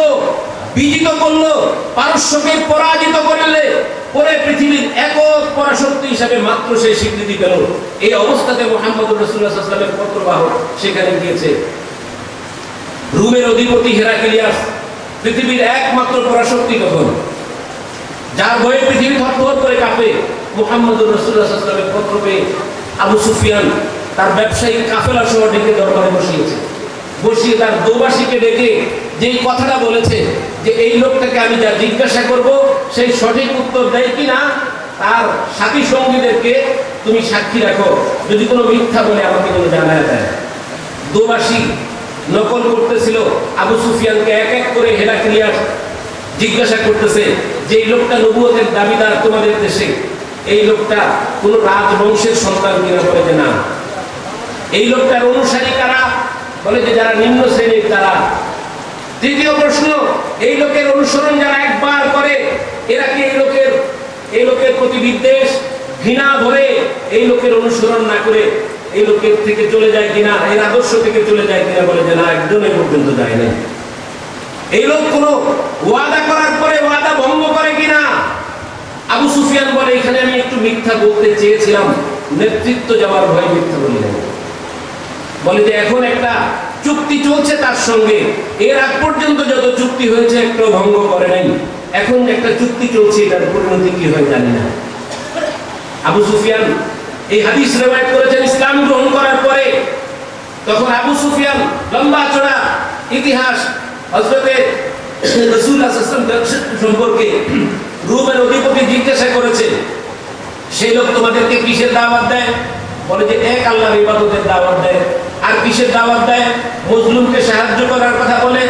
বিজিত করলো, পারস্যকে পরাজিত করলে পরে পৃথিবীর একক পরাশক্তি হিসাবে মাত্র সে স্বীকৃতি পেল। এই অবস্থাতে মুহাম্মদুর রাসূলুল্লাহ সাল্লাল্লাহু আলাইহি ওয়াসাল্লামের পত্রবাহক সেখানে গিয়েছে। রোমের অধিপতি হেরাক্লিয়াস পৃথিবীর একমাত্র পরাশক্তি তখন, যার ভয়ে পৃথিবী থরথর করে কাঁপে। মুহাম্মদুর রাসূলুল্লাহ সাল্লাল্লাহু আলাইহি ওয়াসাল্লামের পত্র পেয়ে আবু সুফিয়ান তার ব্যবসায়িক কাফেলা সহ ডেকে দরবারে বসিয়ে তার দোবাসীকে ডেকে যেই কথাটা বলেছে যে এই লোকটাকে আমি যা জিজ্ঞাসা করব সেই সঠিক উত্তর দেয় কিনা তার সাথী সঙ্গীদেরকে তুমি সাক্ষী রাখো, যদি কোনো মিথ্যা বলে আমাকে কোনো জানায় দেয়। দোবাসী নকল করতেছিল আবু সুফিয়ানকে এক এক করে হেরাক্লিয়াস জিজ্ঞাসা করতেছে যে এই লোকটা নবুয়তের দাবিদার তোমাদের দেশে, এই লোকটা কোন রাজবংশের সন্তান কিনা? বলে যে না। এই লোকটার অনুসারী কারা? বলে যে যারা নিম্ন শ্রেণীর তারা। তৃতীয় প্রশ্ন, এই লোকের অনুসরণ যারা একবার করে এরা কি এই লোকের প্রতি বিদ্বেষ ঘৃণা ধরে এই লোকের অনুসরণ না করে এই লোকের থেকে চলে যায় কিনা, এর আদর্শ থেকে চলে যায় কিনা? বলে যে না, একজনের পর্যন্ত যায় না। এই লোক কোন ওয়াদা করার পরে ওয়াদা ভঙ্গ করে কিনা? আবু সুফিয়ান বলে এখানে আমি একটু মিথ্যা বলতে চেয়েছিলাম, নেতৃত্ব যাওয়ার ভয়ে মিথ্যা বলি না। বলে যে এখন একটা চুক্তি চলছে তার সঙ্গে, এর আগ পর্যন্ত যত চুক্তি হয়েছে একটু ভঙ্গ করে নাই, এখন একটা চুক্তি চলছে, এটার পরিণতি কি হয় জানি না। আবু সুফিয়ান এই হাদিস রিওয়ায়াত করেছেন ইসলাম গ্রহণ করার পরে। তখন আবু সুফিয়ান লম্বা চড়া ইতিহাস হযরতে রাসূলুল্লাহ সাল্লাল্লাহু আলাইহি ওয়াসাল্লাম সম্পর্কে রোমের অধিপতি জিজ্ঞাসা করেছে, সেই লোক তোমাদেরকে কিসের দাওয়াত দেয়? বলে যে এক আল্লাহর ইবাদতের দাওয়াত দেয়। আর কিসের দাওয়াত দেয়? মজলুমকে সাহায্য করার কথা বলে,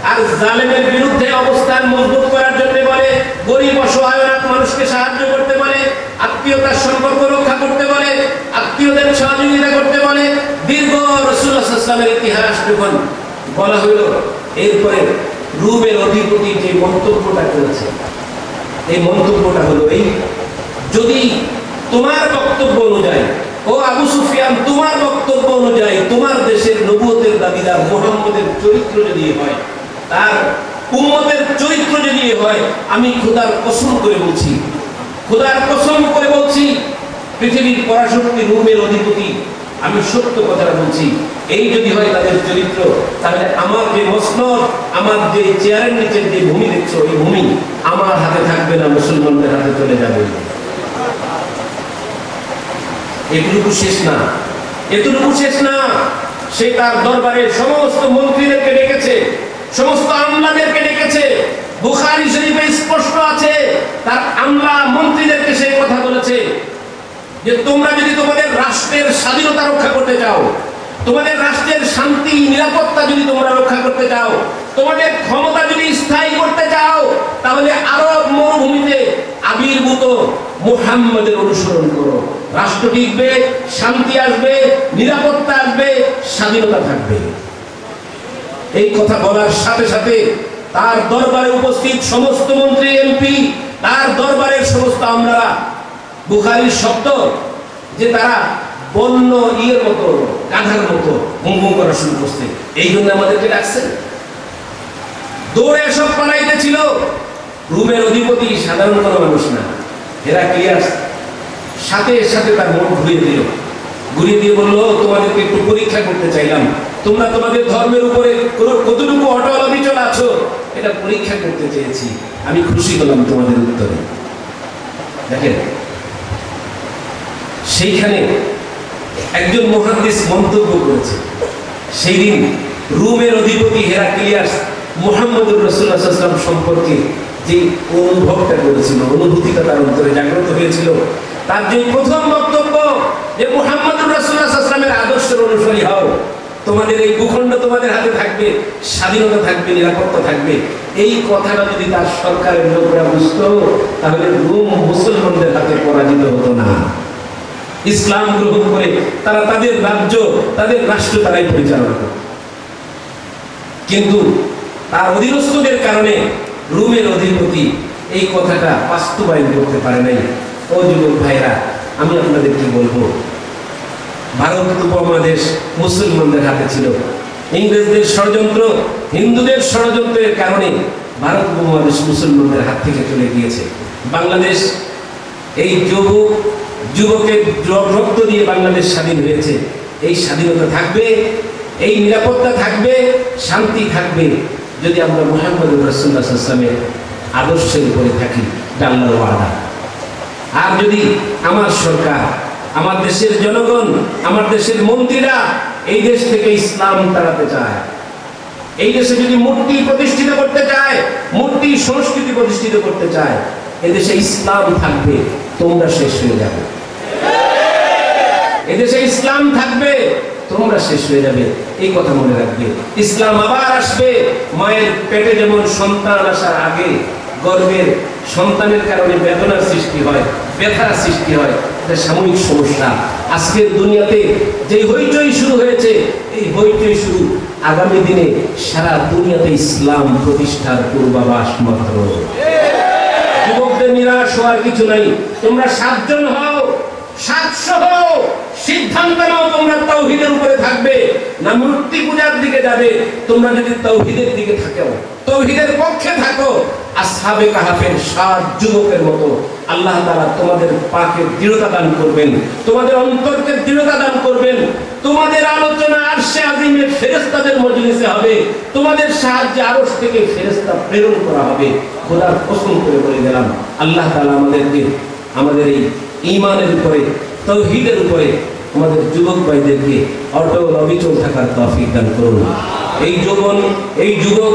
আর জালেমের বিরুদ্ধে অবস্থান মজবুত করার জন্য বলে, গরিব অসহায় মানুষকে সাহায্য করতে বলে, আত্মীয়তার সম্পর্ক রক্ষা করতে বলে, আত্মীয়দের সহযোগিতা করতে বলে। দীর্ঘ রাসূলুল্লাহ সাল্লাল্লাহু আলাইহি ওয়াসাল্লামের ইতিহাস যখন বলা হলো, এরপরে রোমের অধিপতি যে মন্তব্যটা করেছে, এই মন্তব্যটা হলো এই, যদি তোমার বক্তব্য অনুযায়ী, ও আবু সুফিয়ান, তোমার বক্তব্য অনুযায়ী তোমার দেশের নবুয়তের দাবিদার মুহাম্মদের চরিত্র যদি হয়, তার উম্মতের চরিত্র যদি হয়, আমি খোদার কসম করে বলছি, খোদার কসম করে বলছি, পৃথিবীর পরাশক্তি রোমের অধিপতি, আমি সত্য কথা বলছি, এই যদি হয় তাদের চরিত্র, তাহলে আমার যে মসনদ, আমার যে চেয়ারের নিচের যে ভূমি দেখছো, এই ভূমি আমার হাতে থাকবে না, মুসলমানদের হাতে চলে যাবে। এটুকু শেষ না, সে তার দরবারে সমস্ত মন্ত্রীদেরকে ডেকেছে, সমস্ত আমলাদেরকে ডেকেছে। বুখারী শরীফে স্পষ্ট আছে, তার আমলা মন্ত্রীদেরকে সেই কথা বলেছে যে তোমরা যদি তোমাদের রাষ্ট্রের স্বাধীনতা রক্ষা করতে চাও, তোমাদের রাষ্ট্রের শান্তি নিরাপত্তা যদি তোমরা রক্ষা করতে চাও, তোমাদের ক্ষমতা যদি স্থায়ী করতে চাও, তাহলে আরব মরুভূমিতে আবির্ভূত মুহাম্মদের অনুসরণ করো। রাষ্ট্র টিকবে, শান্তি আসবে, নিরাপত্তা আসবে, স্বাধীনতা থাকবে। এই কথা বলার সাথে সাথে তার দরবারে উপস্থিত সমস্ত মন্ত্রী, এমপি, তার দরবারের সমস্ত আমলারা বুখারীর শব্দ যে তারা বন্য ইয়ের মতো, গাধার মতো হুম করা শুরু করছে। এই জন্য আমাদেরকে ডাকছেন। দৌড়ে সব পালাইতেছিল। রোমের অধিপতি সাধারণ কোনো মানুষ না, হেরাক্লিয়াস সাথে সাথে তার মন ঘুরিয়ে দিয়ে বললো, তোমাদেরকে একটু পরীক্ষা করতে চাইলাম, তোমরা তোমাদের ধর্মের উপরে কতটুকু অটল অবিচল আছো এটা পরীক্ষা করতে চেয়েছি। আমি খুশি হলাম তোমাদের উত্তরে। দেখেন, সেইখানে একজন মুহাদ্দিস মন্তব্য করেছে, সেই দিন রোমের অধিপতি হেরাক্লিয়াস মুহাম্মদুর রাসূলুল্লাহ সাল্লাল্লাহু আলাইহি ওয়াসাল্লাম সম্পর্কে যে অনুভবটা করেছিল, অনুভূতিটা তার অন্তরে জাগ্রত হয়েছিল, তার যে প্রথম বক্তব্য যে মুহাম্মদুর রাসূলুল্লাহ সাল্লাল্লাহু আলাইহি ওয়াসাল্লামের আদর্শের অনুসারী হও, তোমাদের এই ভূখণ্ড তোমাদের হাতে থাকবে, স্বাধীনতা থাকবে, নিরাপত্তা থাকবে। এই কথাটা যদি তার সরকারের লোকরা বুঝতো, তাহলে রোম মুসলমানদের হাতে পরাজিত হতো না। ইসলাম গ্রহণ করে তারা তাদের রাজ্য, তাদের রাষ্ট্র তারাই পরিচালনা করে। কিন্তু তার অধীনস্থদের কারণে রোমের অধিপতি এই কথাটা বাস্তবায়ন করতে পারে নাই। ও যুবক ভাইরা, আমি আপনাদেরকে বলবো, ভারত উপমহাদেশ মুসলমানদের হাতে ছিল। ইংরেজদের ষড়যন্ত্র, হিন্দুদের ষড়যন্ত্রের কারণে ভারত উপমহাদেশ মুসলমানদের হাত থেকে চলে গিয়েছে। বাংলাদেশ, এই যুবকের রক্ত দিয়ে বাংলাদেশ স্বাধীন হয়েছে। এই স্বাধীনতা থাকবে, এই নিরাপত্তা থাকবে, শান্তি থাকবে যদি আমরা মুহাম্মদুর রাসূলুল্লাহ সাল্লাল্লাহু আলাইহি ওয়াসাল্লামের আদর্শের উপরে থাকি, আল্লাহর ওয়াদা। আর যদি আমার সরকার, আমার দেশের জনগণ, আমার দেশের মন্ত্রীরা এই দেশ থেকে ইসলাম তাড়াতে চায়, এই দেশে যদি মূর্তি প্রতিষ্ঠিত করতে চায়, মূর্তি সংস্কৃতি প্রতিষ্ঠিত করতে চায়, এদেশে ইসলাম থাকবে, তোমরা শেষ হয়ে যাবে। এদেশে ইসলাম থাকবে, তোমরা শেষ হয়ে যাবে। এই কথা মনে রাখবে। ইসলাম আবার আসবে। মায়ের পেটে যেমন সন্তান আসার আগে গর্ভের সন্তানের কারণে বেদনার সৃষ্টি হয়, ব্যথার সৃষ্টি হয়, এটা সাময়িক সমস্যা। আজকের দুনিয়াতে যে হইচই শুরু হয়েছে, এই হইচই শুরু, আগামী দিনে সারা দুনিয়াতে ইসলাম প্রতিষ্ঠার পূর্বাভাস মাত্র। যুবকদের নিরাশ হওয়ার কিছু নাই। তোমরা 7 জন হও, 700 হও, সিদ্ধান্ত নাও তোমরা তাওহীদের উপরে থাকবে না মূর্তি পূজার দিকে যাবে। তোমরা যদি তাওহীদের দিকে থাকো, তাওহীদের পক্ষে থাকো, আসহাবে কাহাফের 7 যুবকের মতো আল্লাহ তাআলা তোমাদের পাকে দৃঢ়তা দান করবেন, তোমাদের অন্তরকে দৃঢ়তা দান করবেন। তোমাদের আলোচনা আরশে আজিমের ফেরেশতাদের মজলিসে হবে, তোমাদের সাহায্যে আরশ থেকে ফেরেশতা প্রেরণ করা হবে। খোদার কসম করে বলে গেলাম, আল্লাহ তাআলা আমাদেরকে আমাদের এই ঈমানের উপরে, তাওহীদের উপরে আমাদের যুবক ভাইদেরকে অটল অবিচল থাকার তৌফিক দান করুন। এই যৌবন, এই যুবক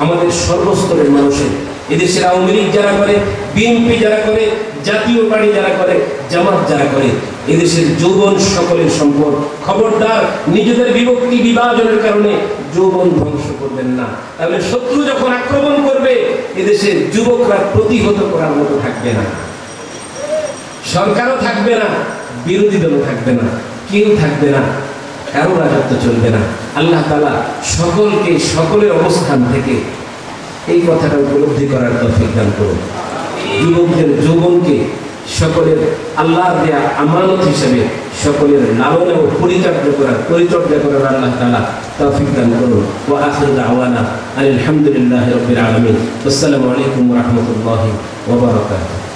আমাদের সর্বস্তরের মানুষের, এদেশের আওয়ামী লীগ যারা করে, বিএনপি যারা করে, জাতীয় পার্টি যারা করে, জামাত যারা করে, এদেশের যৌবন সকলের সম্পদ। খবরদার নিজেদের বিভক্তি বিভাজনের কারণে যৌবন ধ্বংস করবেন না, তাহলে শত্রু যখন আক্রমণ করবে এদেশের যুবকরা প্রতিহত করার মতো থাকবে না, সরকারও থাকবে না, বিরোধী দলও থাকবে না, কেউ থাকবে না, কারো রাজত্ব চলবে না। আল্লাহ তাআলা সকলকে সকলের অবস্থান থেকে এই কথাটা উপলব্ধি করার তৌফিক দান করুন। যুবকদের যৌবনকে সকলের আল্লাহর দেয়া আমানত হিসেবে সকলের লালন ও পরিচর্যা করার আল্লাহ তাআলা তৌফিক দান করুন। ওয়া আখিরু দাওয়ানা আলহামদুলিল্লাহি রাব্বিল আলামিন। আসসালামু আলাইকুম ওয়া রাহমাতুল্লাহি ওয়া বারাকাতুহু।